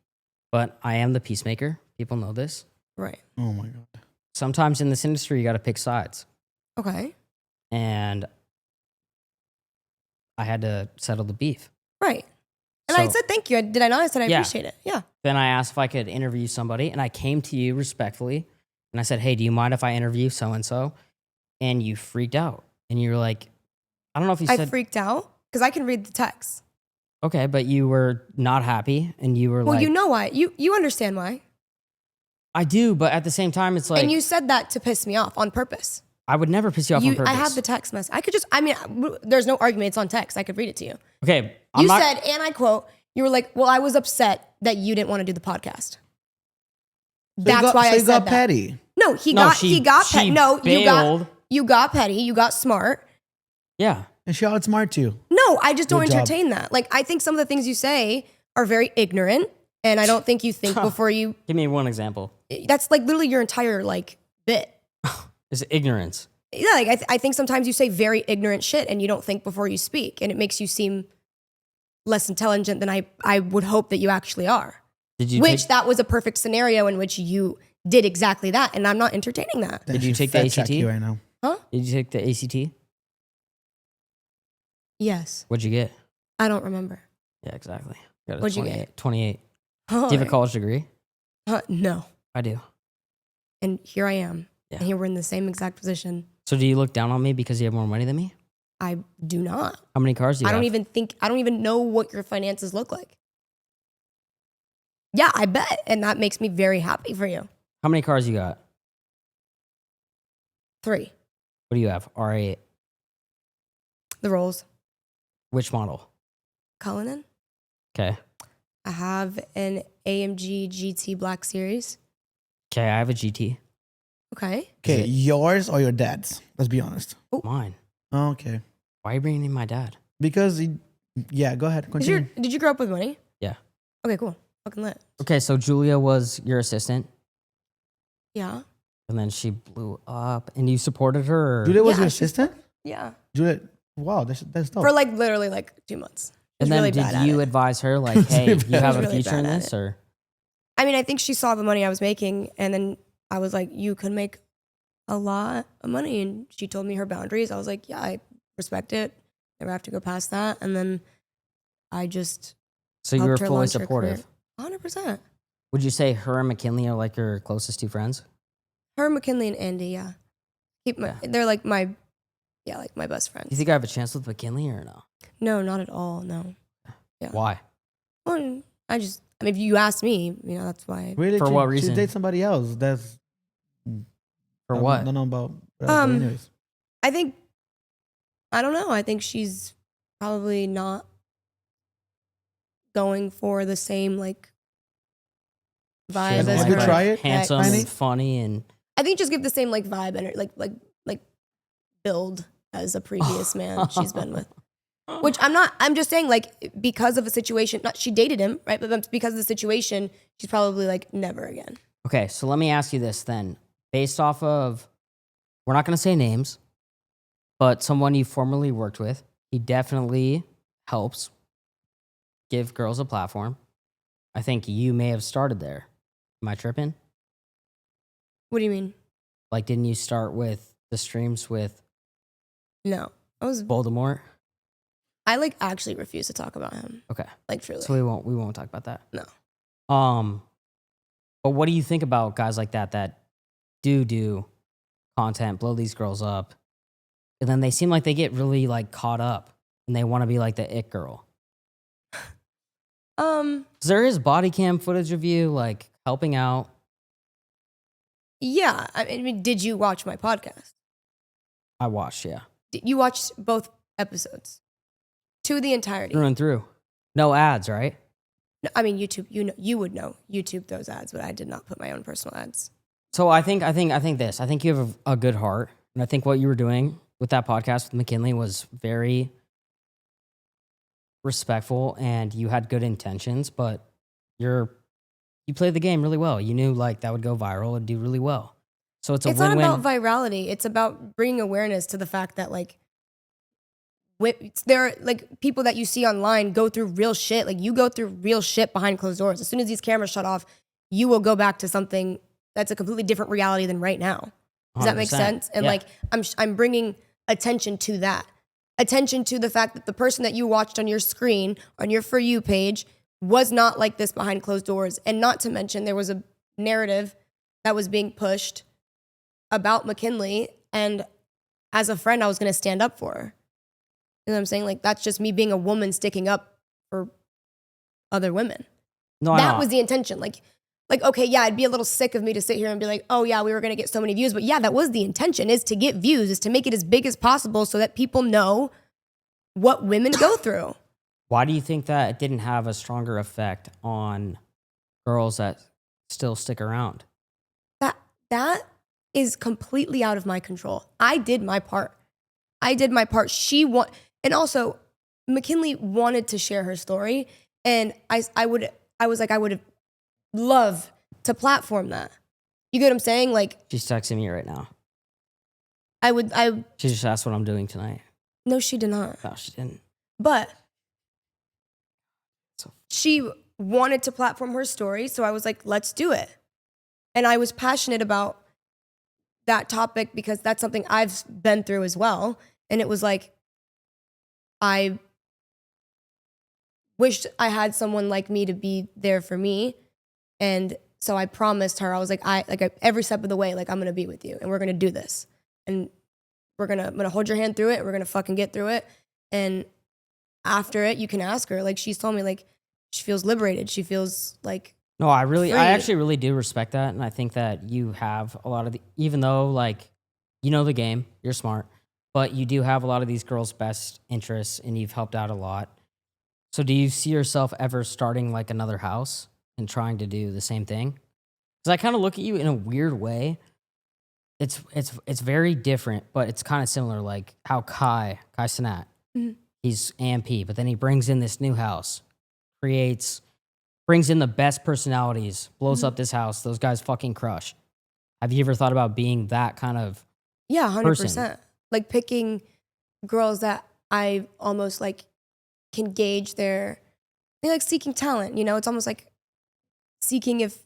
S2: but I am the peacemaker. People know this.
S3: Right.
S4: Oh my god.
S2: Sometimes in this industry, you got to pick sides.
S3: Okay.
S2: And I had to settle the beef.
S3: Right. And I
S2: So-
S3: said thank you. Did I not? I said I
S2: Yeah.
S3: appreciate it. Yeah.
S2: Then I asked if I could interview somebody, and I came to you respectfully, and I said, hey, do you mind if I interview so-and-so? And you freaked out. And you were like, I don't know if you
S3: I
S2: said,
S3: freaked out because I can read the text.
S2: okay, but you were not happy, and you were
S3: Well,
S2: like,
S3: you know why. You understand why.
S2: I do, but at the same time, it's like,
S3: And you said that to piss me off on purpose.
S2: I would never piss you off on purpose.
S3: I have the text message. I could just, I mean, there's no argument. It's on text. I could read it to you.
S2: Okay,
S3: You said, and I quote, you were like, well, I was upset that you didn't want to do the podcast. That's why I
S4: you
S3: said
S4: got
S3: that.
S4: petty.
S3: No, he
S2: No,
S3: got
S2: she
S3: petty. No,
S2: bailed.
S3: you got petty. You got smart.
S2: Yeah.
S4: And she outsmarted you.
S3: No, I just don't
S4: Good job.
S3: entertain that. Like, I think some of the things you say are very ignorant, and I don't think you think before you.
S2: Give me one example.
S3: That's like literally your entire like bit.
S2: It's ignorance.
S3: Yeah, like I think sometimes you say very ignorant shit, and you don't think before you speak, and it makes you seem less intelligent than I would hope that you actually are.
S2: Did you
S3: Which
S2: take,
S3: that was a perfect scenario in which you did exactly that, and I'm not entertaining that.
S2: Did you
S4: She
S2: take the
S4: fat check
S2: ACT?
S4: you right now?
S2: did you take the ACT?
S3: Yes,
S2: What'd you get?
S3: I don't remember.
S2: Yeah, exactly. Got a
S3: What'd you
S2: 28. 28. Do you have a college degree?
S3: No.
S2: I do.
S3: And here I am.
S2: Yeah.
S3: And here we're in the same exact position.
S2: So do you look down on me because you have more money than me?
S3: I do not.
S2: How many cars do you have?
S3: I don't even know what your finances look like. Yeah, I bet. And that makes me very happy for you.
S2: How many cars you got?
S3: 3.
S2: What do you have? R8.
S3: The Rolls.
S2: Which model?
S3: Cullinan.
S2: Okay.
S3: I have an AMG GT Black Series.
S2: Okay, I have a GT.
S3: Okay.
S4: Okay,
S2: Is it-
S4: yours or your dad's? Let's be honest.
S2: Mine.
S4: Oh, okay.
S2: Why are you bringing in my dad?
S4: Because, yeah, go ahead. Continue.
S3: Did you grow up with money?
S2: Yeah.
S3: Okay, cool. Fucking lit.
S2: Okay, so Julia was your assistant,
S3: Yeah.
S2: and then she blew up, and you supported her? Or?
S4: Julia was
S3: Yeah,
S4: your
S3: she's-
S4: assistant?
S3: Yeah.
S4: Julia, wow, that's dope.
S3: For like literally like 2 months.
S2: And
S3: She's
S2: then
S3: really bad
S2: did
S3: at
S2: you
S3: it.
S2: advise her, like, hey, you have
S3: She's
S2: a
S3: really
S2: future in
S3: bad at
S2: this?
S3: it.
S2: Or
S3: I mean, I think she saw the money I was making, and then I was like, you could make a lot of money. And she told me her boundaries. I was like, yeah, I respect it. Never have to go past that. And then I just
S2: so you
S3: helped
S2: were
S3: her
S2: fully
S3: launch her
S2: supportive?
S3: career. 100%.
S2: Would you say her and McKinley are like your closest two friends?
S3: Her, McKinley, and Andy, yeah. They're like my best
S2: Do
S3: friends.
S2: you think I have a chance with McKinley or no?
S3: No, not at all. No. Yeah.
S2: Why?
S3: Well, if you asked me, that's why.
S4: Really?
S2: For
S4: She-
S2: what reason?
S4: She date somebody else. That's
S2: For
S4: I
S2: what?
S4: don't know about. But
S3: Um,
S4: anyways,
S3: I don't know. I think she's probably not going for the same like
S2: She
S3: vibe
S2: doesn't
S3: as
S4: Have
S2: like
S4: you
S3: her.
S4: tried it?
S2: Handsome
S4: Steiny?
S2: and funny and
S3: I think just give the same like vibe and like build as a previous man she's been with. Which I'm just saying like because of a situation, not she dated him, right? But because of the situation, she's probably like never again.
S2: Okay, so let me ask you this then. Based off of, we're not going to say names, but someone you formerly worked with, he definitely helps give girls a platform. I think you may have started there. Am I tripping?
S3: What do you mean?
S2: Like, didn't you start with the streams with
S3: No.
S2: Voldemort?
S3: I like actually refuse to talk about him.
S2: Okay,
S3: Like truly.
S2: so we won't talk about that.
S3: No.
S2: But what do you think about guys like that do content, blow these girls up, and then they seem like they get really like caught up and they want to be like the it girl? 'Cause there is body cam footage of you like helping out.
S3: Yeah. I mean, did you watch my podcast?
S2: I watched, yeah,
S3: You watched both episodes to the entirety.
S2: through and through. No ads, right?
S3: No, I mean, YouTube. You would know YouTube those ads, but I did not put my own personal ads.
S2: So I think this. I think you have a good heart, and I think what you were doing with that podcast with McKinley was very respectful, and you had good intentions. But you played the game really well. You knew like that would go viral and do really well. So it's a
S3: It's
S2: win-win.
S3: not about virality. It's about bringing awareness to the fact that like there are like people that you see online go through real shit. Like you go through real shit behind closed doors. As soon as these cameras shut off, you will go back to something that's a completely different reality than right now. Does that make
S2: 100%.
S3: sense? And
S2: Yeah.
S3: like I'm bringing attention to that. Attention to the fact that the person that you watched on your screen, on your For You page, was not like this behind closed doors. And not to mention there was a narrative that was being pushed about McKinley. And as a friend, I was going to stand up for her. You know what I'm saying? Like, that's just me being a woman sticking up for other women.
S2: No, I
S3: That
S2: know.
S3: was the intention. Like, okay, yeah, it'd be a little sick of me to sit here and be like, oh yeah, we were going to get so many views. But yeah, that was the intention, is to get views, is to make it as big as possible so that people know what women go through.
S2: Why do you think that it didn't have a stronger effect on girls that still stick around?
S3: That is completely out of my control. I did my part. And also McKinley wanted to share her story. And I would have loved to platform that. You get what I'm saying? Like
S2: She's texting me right now.
S3: I
S2: She just asked what I'm doing tonight.
S3: no, she did not.
S2: No, she didn't.
S3: But
S2: So-
S3: she wanted to platform her story. So I was like, let's do it. And I was passionate about that topic because that's something I've been through as well. And it was like, I wished I had someone like me to be there for me. And so I promised her, I was like, every step of the way, like, I'm going to be with you and we're going to do this. And I'm going to hold your hand through it. We're going to fucking get through it. And after it, you can ask her. Like, she's told me, like, she feels liberated. She feels like,
S2: No, I
S3: free.
S2: actually really do respect that. And I think that you have a lot of even though like, you know the game, you're smart, but you do have a lot of these girls' best interests and you've helped out a lot. So do you see yourself ever starting like another house and trying to do the same thing? Because I kind of look at you in a weird way. It's very different, but it's kind of similar. Like how Kai Sinat, he's AMP, but then he brings in this new house, brings in the best personalities, blows up this house. Those guys fucking crush. Have you ever thought about being that kind of?
S3: yeah, 100%.
S2: person?
S3: Like picking girls that I almost like can gauge they're like seeking talent, you know? It's almost like seeking if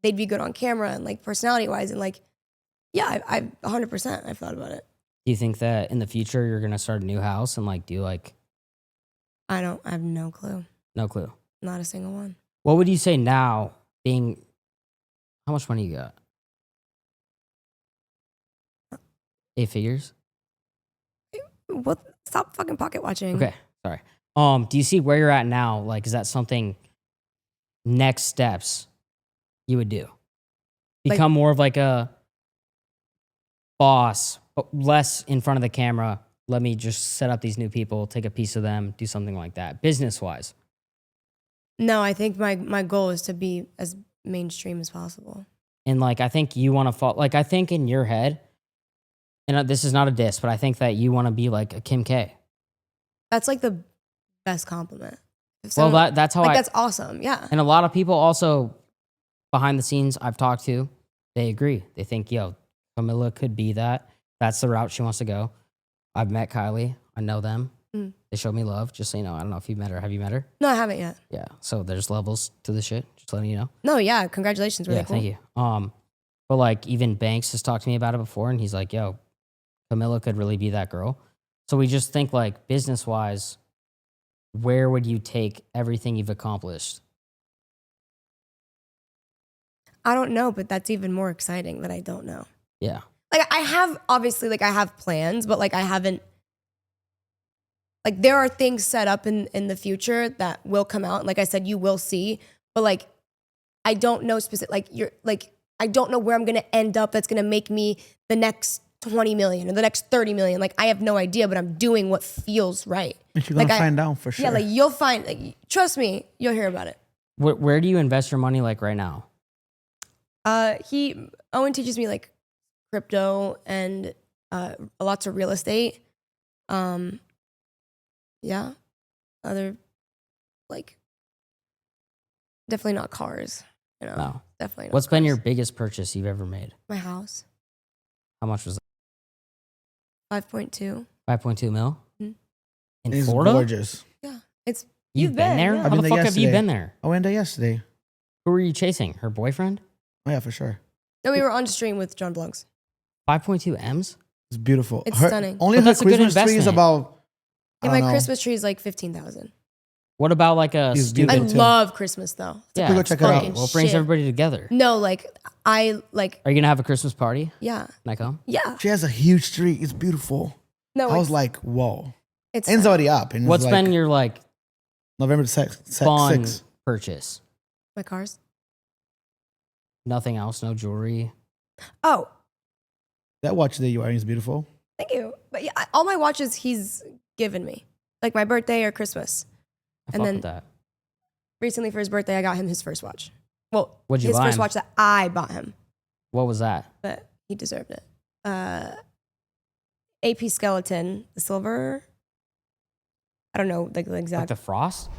S3: they'd be good on camera and like personality wise. And like, yeah, I 100%, I've thought about it.
S2: Do you think that in the future you're gonna start a new house and like do like?
S3: I have no clue.
S2: No clue.
S3: Not a single one.
S2: What would you say now? Being, how much money you got? 8 figures.
S3: What? Stop fucking pocket watching.
S2: Okay, sorry. Do you see where you're at now? Like, is that something? Next steps you would do? Become more of like a boss, but less in front of the camera. Let me just set up these new people, take a piece of them, do something like that, business wise.
S3: No, I think my goal is to be as mainstream as possible.
S2: And like, I think you want to fall. Like, I think in your head, and this is not a diss, but I think that you want to be like a Kim K.
S3: That's like the best compliment. If
S2: Well,
S3: someone-
S2: that's how
S3: like that's awesome. Yeah.
S2: And a lot of people also behind the scenes I've talked to, they agree. They think, yo, Camilla could be that. That's the route she wants to go. I've met Kylie. I know them. They showed me love. Just so you know, I don't know if you met her. Have you met her?
S3: No, I haven't yet.
S2: Yeah. So there's levels to the shit. Just letting you know.
S3: No, yeah. Congratulations. Really
S2: Yeah,
S3: cool.
S2: thank you. But like even Banks has talked to me about it before, and he's like, yo, Camilla could really be that girl. So we just think like business wise, where would you take everything you've accomplished?
S3: I don't know, but that's even more exciting that I don't know.
S2: Yeah.
S3: Like I have obviously like I have plans, but like I haven't like there are things set up in the future that will come out. Like I said, you will see, but like I don't know specific like you're like I don't know where I'm gonna end up that's gonna make me the next 20 million or the next 30 million. Like I have no idea, but I'm doing what feels right.
S4: And you're gonna
S3: Like,
S4: find out for sure.
S3: Yeah, like you'll find like trust me, you'll hear about it.
S2: Where do you invest your money like right now?
S3: Owen teaches me like crypto and lots of real estate. Yeah. Other like definitely not cars. You know,
S2: No.
S3: definitely not.
S2: What's been
S3: cars.
S2: your biggest purchase you've ever made?
S3: My house?
S2: How much was that?
S3: 5.2.
S2: 5.2 mil?
S3: Mhm.
S2: In
S4: It's
S2: Florida?
S4: gorgeous.
S3: Yeah, it's
S2: You've been there?
S3: yeah.
S2: How
S4: I've been
S2: the
S4: there
S2: fuck have you
S4: yesterday.
S2: been there?
S4: I went there yesterday.
S2: Who were you chasing? Her boyfriend?
S4: Oh yeah, for sure.
S3: No, we were on stream with John Blugs.
S2: 5.2 M's?
S4: It's beautiful.
S3: It's stunning.
S4: Only
S2: But
S4: her
S2: that's a good
S4: Christmas tree is
S2: investment.
S4: about.
S3: Yeah,
S4: I
S3: my
S4: don't know.
S3: Christmas tree is like 15,000.
S2: What about like a
S4: He's
S2: stupid?
S3: I
S4: Good too.
S3: love Christmas though.
S2: Yeah,
S4: go
S2: it's
S4: check it out.
S2: great. Well, it brings
S3: Shit.
S2: everybody together.
S3: No, like I like
S2: Are you gonna have a Christmas party?
S3: yeah,
S2: Can I come?
S3: yeah.
S4: She has a huge tree. It's beautiful.
S3: No,
S4: I was
S3: it's,
S4: like, whoa.
S3: it's
S4: And it's
S3: fun.
S4: already up. And
S2: What's
S4: it's like
S2: been your like
S4: November
S2: fun
S4: 6th.
S2: purchase?
S3: my cars.
S2: Nothing else? No jewelry?
S3: Oh,
S4: That watch that you're wearing is beautiful.
S3: thank you. But yeah, all my watches he's given me, like my birthday or Christmas.
S2: I
S3: And
S2: fuck
S3: then-
S2: with that.
S3: Recently for his birthday, I got him his first watch. Well,
S2: What'd you
S3: his
S2: buy
S3: first
S2: him?
S3: watch that I bought him,
S2: What was that?
S3: but he deserved it. AP Skeleton, the silver. I don't know like the
S2: Like
S3: exact.
S2: the Frost?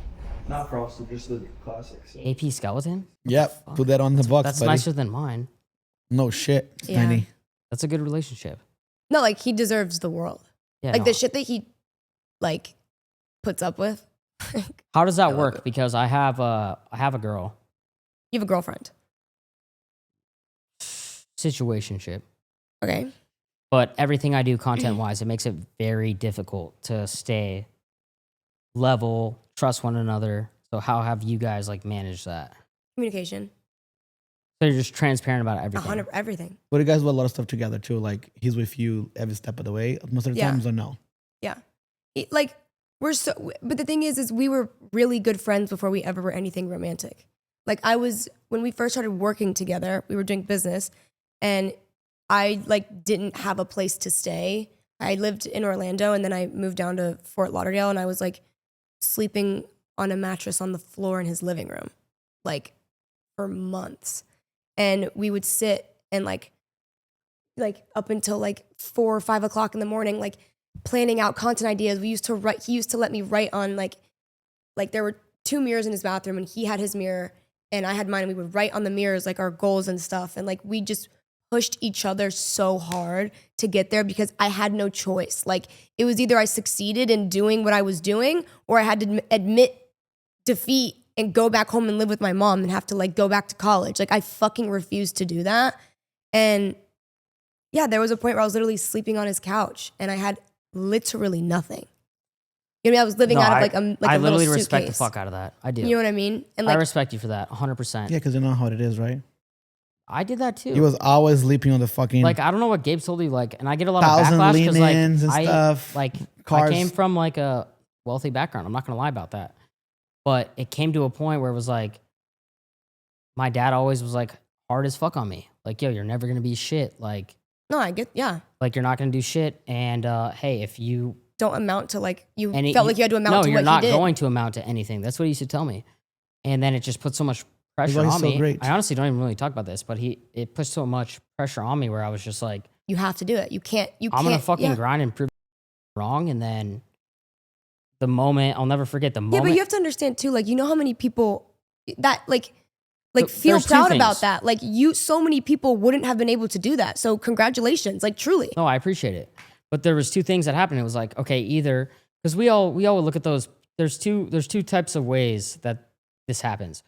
S5: Not Frosted, just the classics.
S2: AP skeleton?
S4: Yep.
S2: fuck?
S4: Put that on the box,
S2: That's
S4: buddy.
S2: nicer than mine.
S4: No shit. It's
S3: Yeah.
S4: tiny.
S2: That's a good relationship.
S3: No, like he deserves the world.
S2: Yeah.
S3: Like
S2: no.
S3: the shit that he like puts up with.
S2: How does
S3: I
S2: that
S3: love
S2: work?
S3: it.
S2: Because I have a girl.
S3: You have a girlfriend.
S2: Situationship.
S3: Okay.
S2: But everything I do content wise, it makes it very difficult to stay level, trust one another. So how have you guys like managed that?
S3: Communication.
S2: So you're just transparent about everything.
S3: Everything.
S4: But you guys do a lot of stuff together too. Like he's with you every step of the way. Most of the times, or no?
S3: Yeah. Like we're so. But the thing is we were really good friends before we ever were anything romantic. Like when we first started working together, we were doing business, and I like didn't have a place to stay. I lived in Orlando, and then I moved down to Fort Lauderdale, and I was like sleeping on a mattress on the floor in his living room, like for months. And we would sit and like up until like 4 or 5 o'clock in the morning, like planning out content ideas. He used to let me write on like there were 2 mirrors in his bathroom, and he had his mirror and I had mine, and we would write on the mirrors like our goals and stuff. And like we just pushed each other so hard to get there because I had no choice. Like it was either I succeeded in doing what I was doing, or I had to admit defeat and go back home and live with my mom and have to like go back to college. Like I fucking refused to do that. And yeah, there was a point where I was literally sleeping on his couch and I had literally nothing. You know what I mean? I was living out of like a
S2: I
S3: little
S2: literally
S3: suitcase.
S2: respect the fuck out of that. I do.
S3: You know what I mean? And
S2: I
S3: like
S2: respect you for that 100%.
S4: Yeah, because you know how it is, right?
S2: I did that too.
S4: He was always sleeping on the fucking
S2: like, I don't know what Gabe told you, like, and I get a lot of
S4: 1,000
S2: backlash because like
S4: lean-ins and stuff,
S2: I
S4: cars.
S2: came from like a wealthy background. I'm not gonna lie about that. But it came to a point where it was like, my dad always was like hard as fuck on me. Like, yo, you're never gonna be shit. Like,
S3: no, I get
S2: like you're not gonna do shit. And hey, if you
S3: don't amount to like you
S2: and
S3: felt like you had to amount to
S2: you're
S3: what
S2: not
S3: he did.
S2: going to amount to anything. That's what he used to tell me. And then it just put so much pressure
S4: why he's
S2: on
S4: so
S2: me.
S4: great.
S2: I honestly don't even really talk about this, but it put so much pressure on me where I was just like,
S3: You have to do it. You can't.
S2: I'm gonna fucking grind and prove wrong. And then the moment, I'll never forget the moment.
S3: Yeah, but you have to understand too, like, you know how many people that like
S2: Th-
S3: feel
S2: there's two
S3: proud
S2: things.
S3: about that. Like so many people wouldn't have been able to do that. So congratulations, like truly.
S2: No, I appreciate it. But there was 2 things that happened. It was like, okay, either because we all would look at those. There's two types of ways that this happens.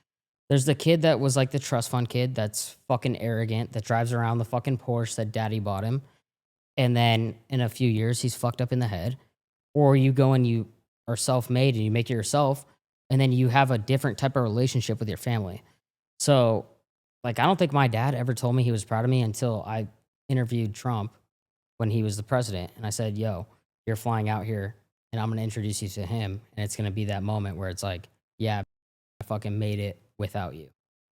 S2: There's the kid that was like the trust fund kid that's fucking arrogant, that drives around the fucking Porsche that daddy bought him. And then in a few years, he's fucked up in the head. Or you go and you are self-made and you make it yourself. And then you have a different type of relationship with your family. So, like, I don't think my dad ever told me he was proud of me until I interviewed Trump when he was the president. And I said, yo, you're flying out here and I'm going to introduce you to him. And it's going to be that moment where it's like, yeah, I fucking made it without you. You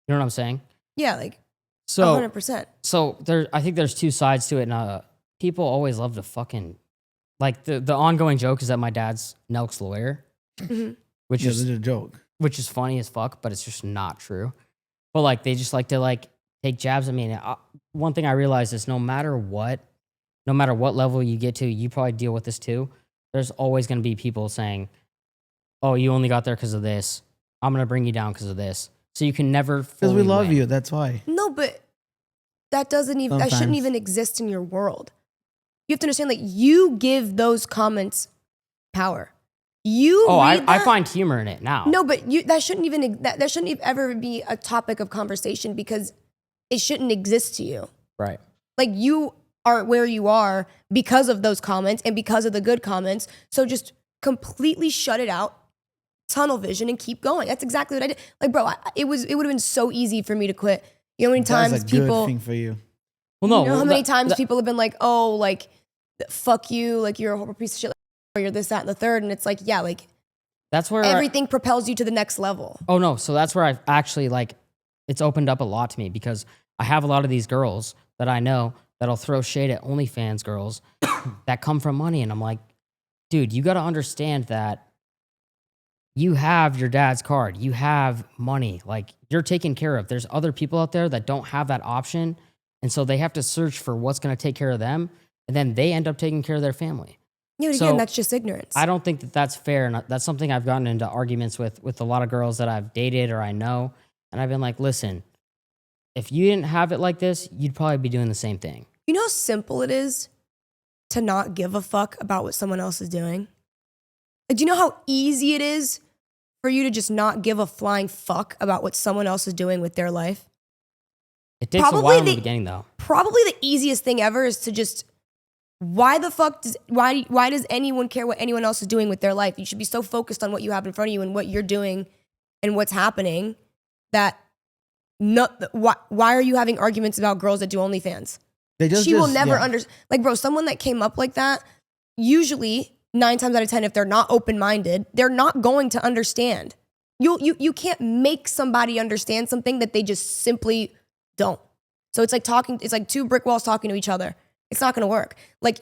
S2: know what I'm saying?
S3: Yeah, like
S2: So
S3: 100%.
S2: So I think there's 2 sides to it. And people always love to fucking, like, the ongoing joke is that my dad's Nelk's lawyer, which
S4: Yeah,
S2: is
S4: this is a joke.
S2: which is funny as fuck, but it's just not true. But like, they just like to like take jabs at me. And one thing I realized is no matter what level you get to, you probably deal with this too. There's always going to be people saying, oh, you only got there because of this. I'm going to bring you down because of this. So you can never
S4: Because
S2: fully
S4: we love
S2: win.
S4: you. That's why.
S3: No, but that shouldn't
S4: Sometimes.
S3: even exist in your world. You have to understand, like, you give those comments power. You
S2: Oh,
S3: read
S2: I
S3: that-
S2: find humor in it now.
S3: No, but that shouldn't ever be a topic of conversation because it shouldn't exist to you.
S2: Right.
S3: Like, you are where you are because of those comments and because of the good comments. So just completely shut it out, tunnel vision, and keep going. That's exactly what I did. Like, bro, it would have been so easy for me to quit. You know how many times
S4: That's a
S3: people,
S4: good thing for you.
S2: Well, no.
S3: you know how
S2: well,
S3: many
S2: that-
S3: times
S2: that-
S3: people have been like, oh, like, fuck you, like, you're a horrible piece of shit, or you're this, that, and the third. And it's like, yeah, like,
S2: That's where
S3: everything propels you to the next level.
S2: Oh no, so that's where I've actually like it's opened up a lot to me because I have a lot of these girls that I know that'll throw shade at OnlyFans girls that come from money, and I'm like, dude, you got to understand that you have your dad's card, you have money, like you're taken care of. There's other people out there that don't have that option, and so they have to search for what's going to take care of them, and then they end up taking care of their family.
S3: Yeah, but
S2: So,
S3: again, that's just ignorance.
S2: I don't think that that's fair. And that's something I've gotten into arguments with a lot of girls that I've dated or I know. And I've been like, listen, if you didn't have it like this, you'd probably be doing the same thing.
S3: You know how simple it is to not give a fuck about what someone else is doing? Like, do you know how easy it is for you to just not give a flying fuck about what someone else is doing with their life?
S2: It takes a
S3: Probably
S2: while in the
S3: the-
S2: beginning, though.
S3: Probably the easiest thing ever is to just why the fuck why does anyone care what anyone else is doing with their life? You should be so focused on what you have in front of you and what you're doing and what's happening that why are you having arguments about girls that do OnlyFans? She will never understand. Like, bro, someone that came up like that, usually 9 times out of 10, if they're not open-minded, they're not going to understand. You can't make somebody understand something that they just simply don't. So it's like 2 brick walls talking to each other. It's not going to work. Like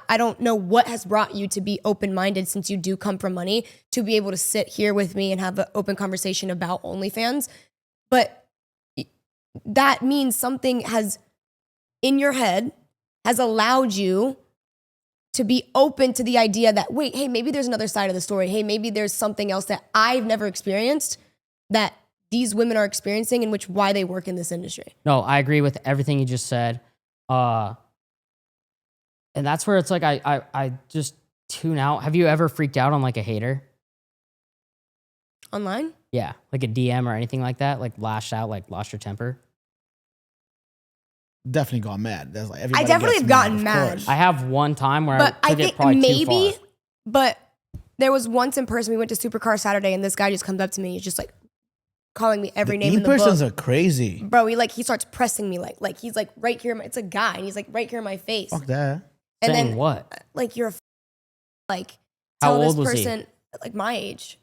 S3: I don't know what has brought you to be open-minded since you do come from money to be able to sit here with me and have an open conversation about OnlyFans. But that means something has in your head has allowed you to be open to the idea that, wait, hey, maybe there's another side of the story. Hey, maybe there's something else that I've never experienced that these women are experiencing in which why they work in this industry.
S2: No, I agree with everything you just said. And that's where it's like I just tune out. Have you ever freaked out on like a hater?
S3: Online?
S2: Yeah, like a DM or anything like that, like lashed out, like lost your temper.
S4: Definitely got mad. That's like
S3: I definitely have gotten mad.
S2: I have one time where
S3: but
S2: I took it probably too far.
S3: But there was once in person, we went to Supercar Saturday and this guy just comes up to me. He's just like calling me every name in the book.
S4: In-persons are crazy.
S3: Bro, he starts pressing me like he's like right here. It's a guy and he's like right here in my face.
S4: Fuck that.
S3: And
S2: saying
S3: then
S2: what?
S3: Like you're like
S2: how
S3: tell
S2: old
S3: this
S2: was
S3: person like my age.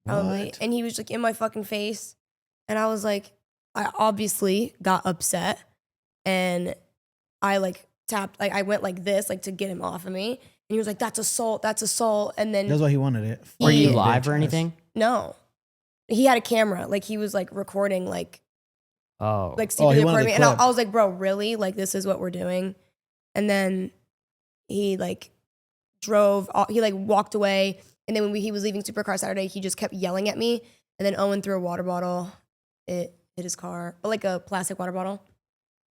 S3: Probably.
S4: What?
S3: And he was like in my fucking face. And I was like, I obviously got upset and I like tapped, like I went like this, like to get him off of me. And he was like, that's assault, that's assault. And then
S4: That's why he wanted it.
S2: Were you
S3: He-
S2: live or anything?
S3: no, he had a camera. Like he was like recording, like
S2: Oh,
S3: secretly
S4: he wanted
S3: recording
S4: the
S3: me. And
S4: clip.
S3: I was like, bro, really? Like this is what we're doing? And then he like he like walked away. And then when he was leaving Supercar Saturday, he just kept yelling at me. And then Owen threw a water bottle. It hit his car, but like a plastic water bottle.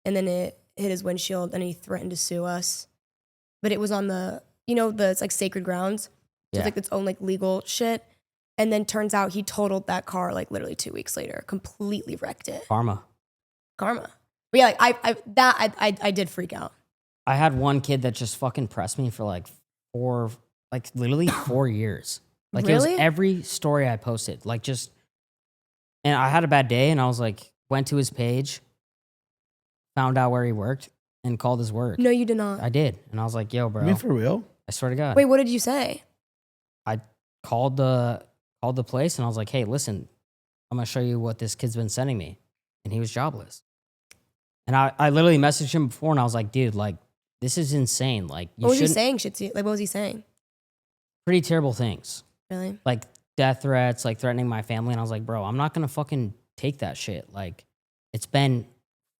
S3: And then it hit his windshield and he threatened to sue us. But it was on it's like sacred grounds. So
S2: yeah.
S3: it's like its own like legal shit. And then turns out he totaled that car like literally 2 weeks later, completely wrecked it.
S2: Karma.
S3: But yeah, like I did freak out.
S2: I had one kid that just fucking pressed me for like literally 4 years. Like it
S3: Really?
S2: was every story I posted, like just, and I had a bad day and I was like, went to his page, found out where he worked and called his work.
S3: No, you did not.
S2: I did. And I was like, yo, bro,
S4: I mean, for real?
S2: I swear to God.
S3: Wait, what did you say?
S2: I called the place and I was like, hey, listen, I'm going to show you what this kid's been sending me. And he was jobless. And I literally messaged him before and I was like, dude, like, this is insane. Like, you
S3: What was he
S2: shouldn't-
S3: saying? Like, what was he saying?
S2: Pretty terrible things.
S3: Really?
S2: Like death threats, like threatening my family. And I was like, bro, I'm not going to fucking take that shit. Like, it's been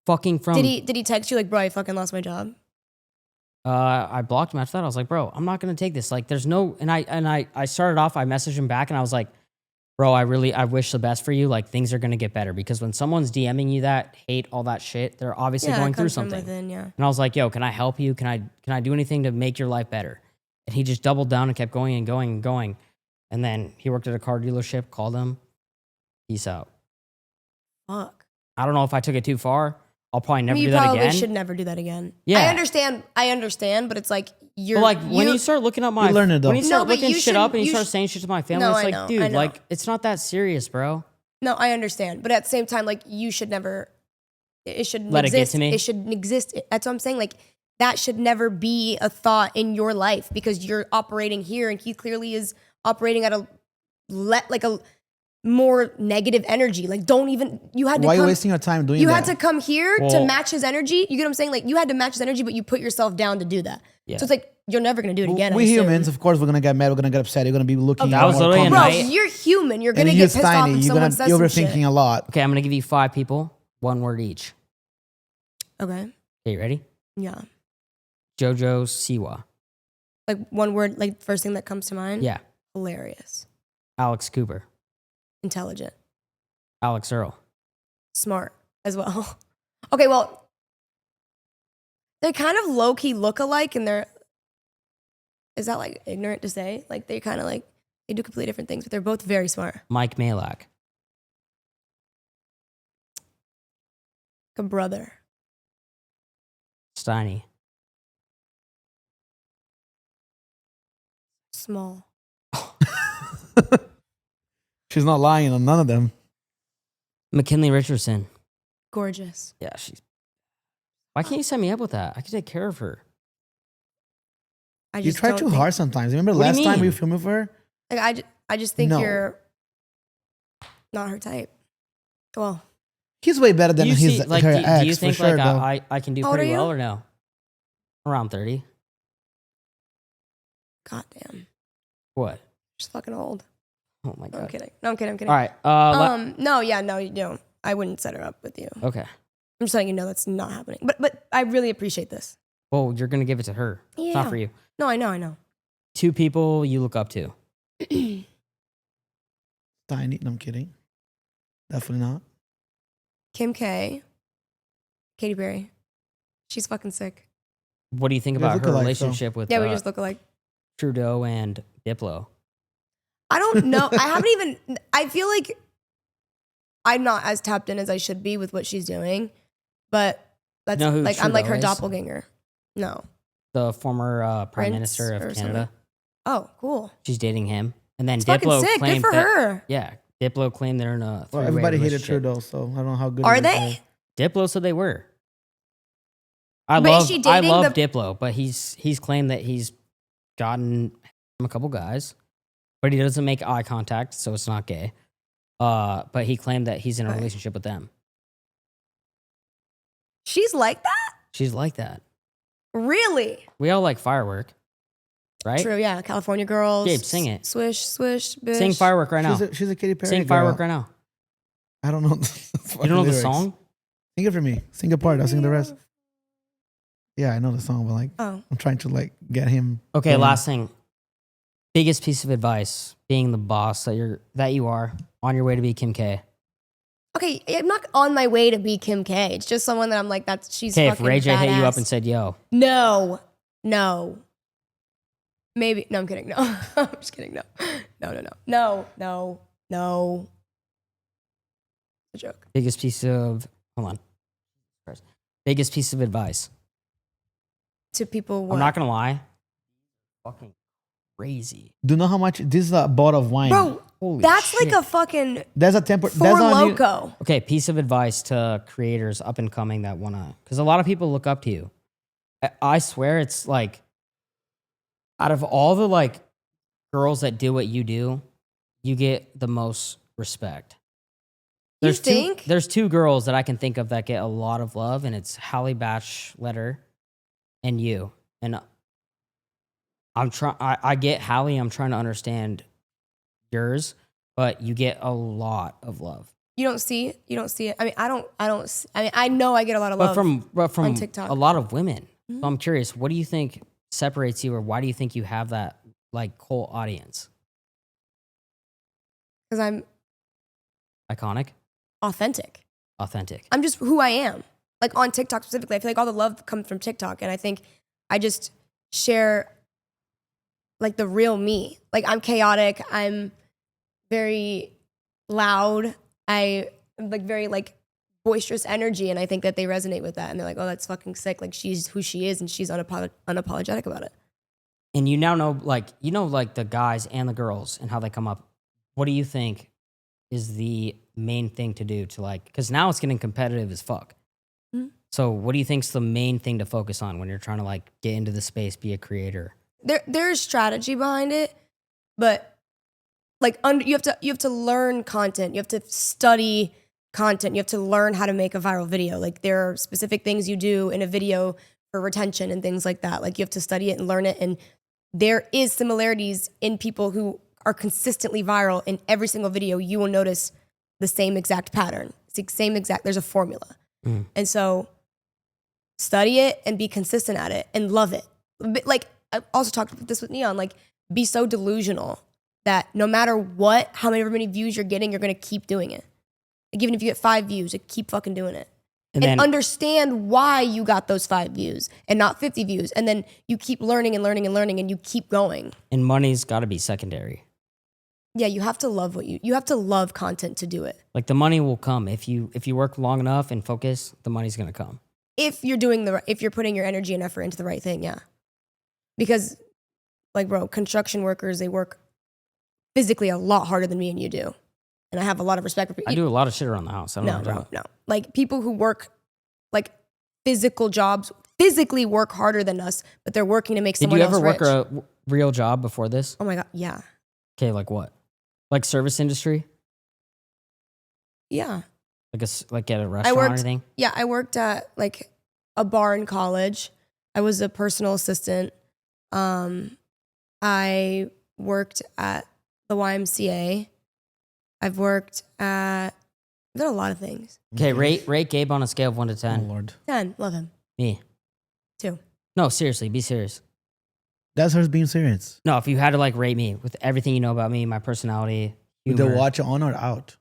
S2: fucking from...
S3: Did he text you like, bro, I fucking lost my job?
S2: I blocked him after that. I was like, bro, I'm not going to take this. Like, there's no... And I started off, I messaged him back and I was like, bro, I wish the best for you. Like, things are going to get better. Because when someone's DMing you that, hate, all that shit, they're obviously
S3: Yeah,
S2: going
S3: it
S2: through
S3: comes from
S2: something.
S3: within, yeah.
S2: And I was like, yo, can I help you? Can I do anything to make your life better? And he just doubled down and kept going and going and going. And then he worked at a car dealership, called him. Peace out.
S3: Fuck.
S2: I don't know if I took it too far. I'll probably never
S3: You
S2: do that
S3: probably
S2: again.
S3: should never do that again.
S2: Yeah.
S3: I understand, but it's like you're
S2: But like when you start looking up my,
S4: You learn it, though.
S2: when you start
S3: No, but
S2: looking
S3: you
S2: shit
S3: should-
S2: up and you
S3: you
S2: start
S3: sh-
S2: saying shit to my family,
S3: No,
S2: it's
S3: I
S2: like,
S3: know, I
S2: dude,
S3: know.
S2: like it's not that serious, bro.
S3: No, I understand. But at the same time, like you should never, it shouldn't
S2: Let it get
S3: exist.
S2: to me?
S3: It shouldn't exist. That's what I'm saying. Like that should never be a thought in your life because you're operating here and he clearly is operating at a more negative energy. Like don't even, you had to
S4: Why are you
S3: come,
S4: wasting your time doing that?
S3: you had to come here to
S2: Well-
S3: match his energy. You get what I'm saying? Like you had to match his energy, but you put yourself down to do that.
S2: Yeah.
S3: So it's like, you're never going to do it again. I
S4: We
S3: assume.
S4: humans, of course, we're gonna get mad. We're gonna get upset. You're gonna be looking.
S2: That was
S4: more
S2: literally a
S3: Bro,
S4: comments.
S2: night.
S3: you're human. You're
S4: And
S3: going to
S4: then
S3: get
S4: you're
S3: pissed off
S4: Steiny.
S3: if
S4: You're
S3: someone says
S4: you're
S3: some
S4: overthinking
S3: shit.
S4: a lot.
S2: Okay, I'm gonna give you 5 people, 1 word each.
S3: Okay.
S2: Okay, you ready?
S3: Yeah.
S2: Jojo Siwa.
S3: Like one word, like first thing that comes to mind.
S2: Yeah.
S3: Hilarious.
S2: Alex Cooper.
S3: Intelligent.
S2: Alex Earl.
S3: Smart as well. Okay, well, they kind of low-key look alike and they're, is that like ignorant to say? Like they kind of like, they do completely different things, but they're both very smart.
S2: Mike Malak.
S3: Like a brother.
S2: Steiny.
S3: Small.
S4: She's not lying on none of them.
S2: McKinley Richardson.
S3: Gorgeous.
S2: Yeah, she's. Why can't you set me up with that? I could take care of her.
S3: I
S4: You
S3: just
S4: try
S3: don't
S4: too
S3: think-
S4: hard sometimes. Remember
S2: What do you
S4: last time we
S2: mean?
S4: filmed with her?
S3: Like I just think
S4: No.
S3: you're not her type. Well,
S4: He's way better than
S2: Do you
S4: his
S2: see, like,
S4: her
S2: do
S4: ex
S2: you think
S4: for sure.
S2: like
S4: though.
S2: I can do
S3: How old
S2: pretty
S3: are
S2: well
S3: you?
S2: or no? Around 30.
S3: goddamn,
S2: What?
S3: she's fucking old.
S2: Oh my
S3: No, I'm
S2: god.
S3: kidding. No, I'm kidding. I'm kidding.
S2: All right.
S3: No, yeah, no, you don't. I wouldn't set her up with you.
S2: Okay.
S3: I'm just letting you know that's not happening. But I really appreciate this.
S2: Well, you're gonna give it to her. It's
S3: Yeah.
S2: not for you.
S3: No, I know.
S2: 2 people you look up to.
S4: Steiny. No, I'm kidding. Definitely not.
S3: Kim K, Katy Perry. She's fucking sick.
S2: What do you think
S4: You guys
S2: about
S4: look
S2: her
S4: alike, so-
S2: relationship with
S3: Yeah, we just look alike.
S2: Trudeau and Diplo?
S3: I don't know. I haven't even. I feel like I'm not as tapped in as I should be with what she's doing, but that's
S2: You know who
S3: like I'm like her
S2: Trudeau is?
S3: doppelganger. No.
S2: The former Prime
S3: Prince
S2: Minister
S3: or
S2: of Canada.
S3: Oh, cool.
S2: She's dating him, and then
S3: It's fucking
S2: Diplo
S3: sick. Good
S2: claimed
S3: for
S2: that.
S3: her.
S2: Yeah, Diplo claimed they're in a
S4: Well,
S2: three-way
S4: everybody hated
S2: relationship.
S4: Trudeau, so I don't know how good.
S3: Are
S4: it is
S3: they?
S4: there.
S2: Diplo said they were. I
S3: But is
S2: love
S3: she
S2: I
S3: dating
S2: love
S3: the-
S2: Diplo, but he's claimed that he's gotten a couple guys, but he doesn't make eye contact, so it's not gay. But he claimed that he's in a
S3: Okay.
S2: relationship with them.
S3: She's like that?
S2: She's like that.
S3: Really?
S2: We all like Firework, right?
S3: True, yeah. California girls.
S2: Gabe, sing it.
S3: Swish, swish, bitch.
S2: Sing Firework right now.
S4: She's a Katy Perry
S2: Sing
S4: girl.
S2: Firework right now.
S4: I don't know.
S2: You don't know the song?
S4: Sing it for me. Sing a part. I'll sing the rest. Yeah, I know the song, but like
S3: Oh.
S4: I'm trying to like get him.
S2: Okay,
S4: going.
S2: last thing. Biggest piece of advice, being the boss that you are on your way to be Kim K.
S3: Okay, I'm not on my way to be Kim K. It's just someone that I'm like, she's
S2: Okay, if
S3: fucking
S2: Ray J hit you up
S3: badass.
S2: and said, "Yo,
S3: No. Maybe. No, I'm kidding. No. I'm just kidding. No. No. It's a joke.
S2: biggest piece of biggest piece of advice."
S3: To people, what?
S2: I'm not gonna lie, fucking crazy.
S4: Do you know how much this is a bottle of wine?
S3: Bro,
S2: Holy
S3: that's
S2: shit.
S3: like a fucking
S4: There's a temper.
S3: Four
S4: That's on you.
S3: Loko.
S2: Okay, piece of advice to creators up and coming that wanna, because a lot of people look up to you. I swear it's like, out of all the like girls that do what you do, you get the most respect.
S3: You think?
S2: There's 2 girls that I can think of that get a lot of love, and it's Halle Batchletter and you. And I get Halle. I'm trying to understand yours, but you get a lot of love.
S3: You don't see it. I mean, I don't. I mean, I know I get a lot of
S2: But
S3: love.
S2: from
S3: on TikTok.
S2: a lot of women.
S3: Mhm.
S2: So I'm curious, what do you think separates you, or why do you think you have that like whole audience?
S3: Because I'm
S2: Iconic,
S3: authentic.
S2: authentic.
S3: I'm just who I am. Like on TikTok specifically, I feel like all the love comes from TikTok, and I think I just share like the real me. Like I'm chaotic. I'm very loud. I am like very like boisterous energy, and I think that they resonate with that, and they're like, "Oh, that's fucking sick." Like she's who she is, and she's unapologetic about it.
S2: And you now know, like, like the guys and the girls and how they come up. What do you think is the main thing to do to like, because now it's getting competitive as fuck.
S3: Mhm.
S2: So what do you think's the main thing to focus on when you're trying to like get into the space, be a creator?
S3: There's strategy behind it, but like you have to learn content. You have to study content. You have to learn how to make a viral video. Like there are specific things you do in a video for retention and things like that. Like you have to study it and learn it. And there is similarities in people who are consistently viral. In every single video, you will notice the same exact pattern. It's the same exact, there's a formula.
S2: Mm.
S3: And so study it and be consistent at it and love it. Like I also talked about this with Neon, like be so delusional that no matter what, how many views you're getting, you're going to keep doing it. Like even if you get 5 views, like keep fucking doing it.
S2: And
S3: And
S2: then
S3: understand why you got those 5 views and not 50 views. And then you keep learning and learning and learning and you keep going.
S2: and money's got to be secondary.
S3: Yeah, you have to love you have to love content to do it.
S2: Like the money will come if you work long enough and focus. The money's gonna come.
S3: If you're putting your energy and effort into the right thing, yeah. Because Like, bro, construction workers, they work physically a lot harder than me and you do. And I have a lot of respect for people.
S2: I do a lot of shit around the house. I don't know what you're talking about.
S3: No. Like, people who work, like, physical jobs, physically work harder than us, but they're working to make someone else rich.
S2: Did you ever work a real job before this?
S3: Oh, my God. Yeah.
S2: Okay, like what? Like service industry?
S3: Yeah.
S2: Like at a restaurant or anything?
S3: Yeah, I worked at, like, a bar in college. I was a personal assistant. I worked at the YMCA. I've done a lot of things.
S2: Okay, rate Gabe on a scale of 1 to 10.
S4: Oh, Lord.
S3: 10, love him.
S2: Me.
S3: 2.
S2: No, seriously, be serious.
S4: That's her being serious.
S2: No, if you had to like rate me with everything you know about me, my personality,
S4: With
S2: humor.
S4: the watch on or out?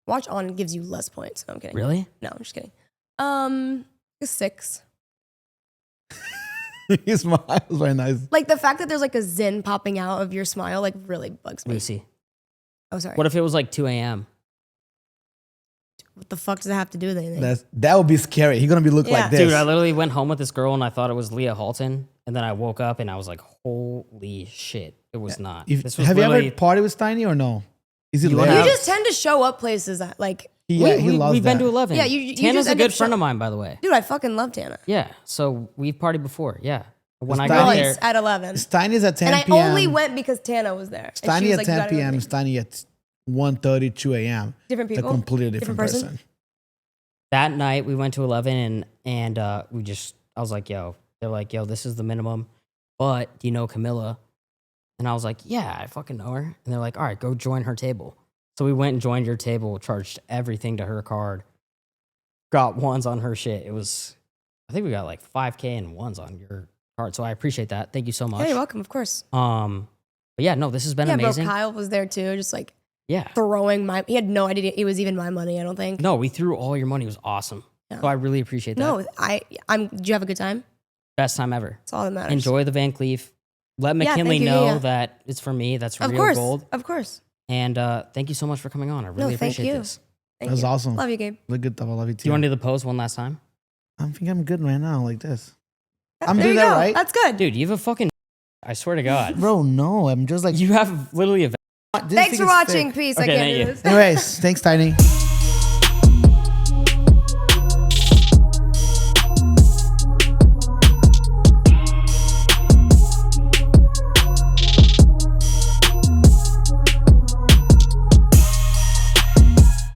S3: Watch on gives you less points. No, I'm kidding.
S2: Really?
S3: No, I'm just kidding. A 6.
S4: His smile was very nice.
S3: Like, the fact that there's like a zen popping out of your smile, like, really bugs me.
S2: Lucy.
S3: Oh, sorry.
S2: What if it was like 2 a.m.?
S3: What the fuck does that have to do with anything?
S4: That would be scary. He's gonna be looking
S3: Yeah.
S4: like this.
S2: Dude, I literally went home with this girl and I thought it was Leah Halton. And then I woke up and I was like, holy shit. It was not. This was
S4: Have you ever
S2: literally-
S4: partied with Steiny or no? Is he
S2: You
S4: lit?
S2: wanna
S3: You
S2: have-
S3: just tend to show up places that, like,
S4: He
S2: we,
S4: loves
S2: we've
S4: that.
S2: been to 11.
S3: Yeah, you
S2: Tana's
S3: just
S2: a
S3: end
S2: good
S3: up
S2: friend of mine, by the way.
S3: dude, I fucking love Tana.
S2: Yeah. So we've partied before. Yeah. When I
S4: Steiny-
S2: got
S3: Once
S2: there,
S3: at 11.
S4: Steiny's at 10
S3: And I
S4: p.m.
S3: only went because Tana was there. And she
S4: Steiny
S3: was
S4: at
S3: like,
S4: 10
S3: "You gotta go
S4: p.m.
S3: with me."
S4: Steiny at 1:30, 2 a.m.
S3: Different
S4: It's a
S3: people.
S4: completely different
S3: person?
S4: person.
S2: that night we went to 11 and I was like, yo, they're like, yo, this is the minimum. But do you know Camilla? And I was like, yeah, I fucking know her. And they're like, all right, go join her table. So we went and joined your table, charged everything to her card, got ones on her shit. I think we got like 5K and ones on your card. So I appreciate that. Thank you so much.
S3: Yeah, you're welcome, of course.
S2: But yeah, no, this has been
S3: Yeah,
S2: amazing.
S3: bro, Kyle was there too, just like
S2: Yeah.
S3: he had no idea it was even my money, I don't think.
S2: No, we threw all your money. It was awesome.
S3: Yeah.
S2: So I really appreciate that.
S3: No, did you have a good time?
S2: Best time ever.
S3: That's all that matters.
S2: Enjoy the Van Cleef. Let
S3: Yeah,
S2: McKinley
S3: thank you,
S2: know
S3: yeah.
S2: that it's for me. That's
S3: Of
S2: real
S3: course.
S2: gold.
S3: Of course.
S2: And thank you so much for coming on. I really
S3: thank
S2: appreciate
S3: you.
S2: this.
S3: Thank
S4: That was
S3: you.
S4: awesome.
S3: Love you, Gabe.
S4: Look good stuff. I love you too.
S2: Do you want to do the pose one last time?
S4: I think I'm good right now, like this. I'm
S3: There
S4: doing
S3: you
S4: that
S3: go.
S4: right?
S3: That's good.
S2: Dude, you have a fucking... I swear to God.
S4: Bro, no. I'm just like.
S2: You have literally a...
S4: Didn't
S3: Thanks
S4: think
S3: for
S4: it's
S3: watching.
S4: thick.
S3: Peace.
S2: Okay,
S3: I can't
S2: thank
S3: do
S2: you.
S3: this.
S4: Anyways, thanks, Steiny.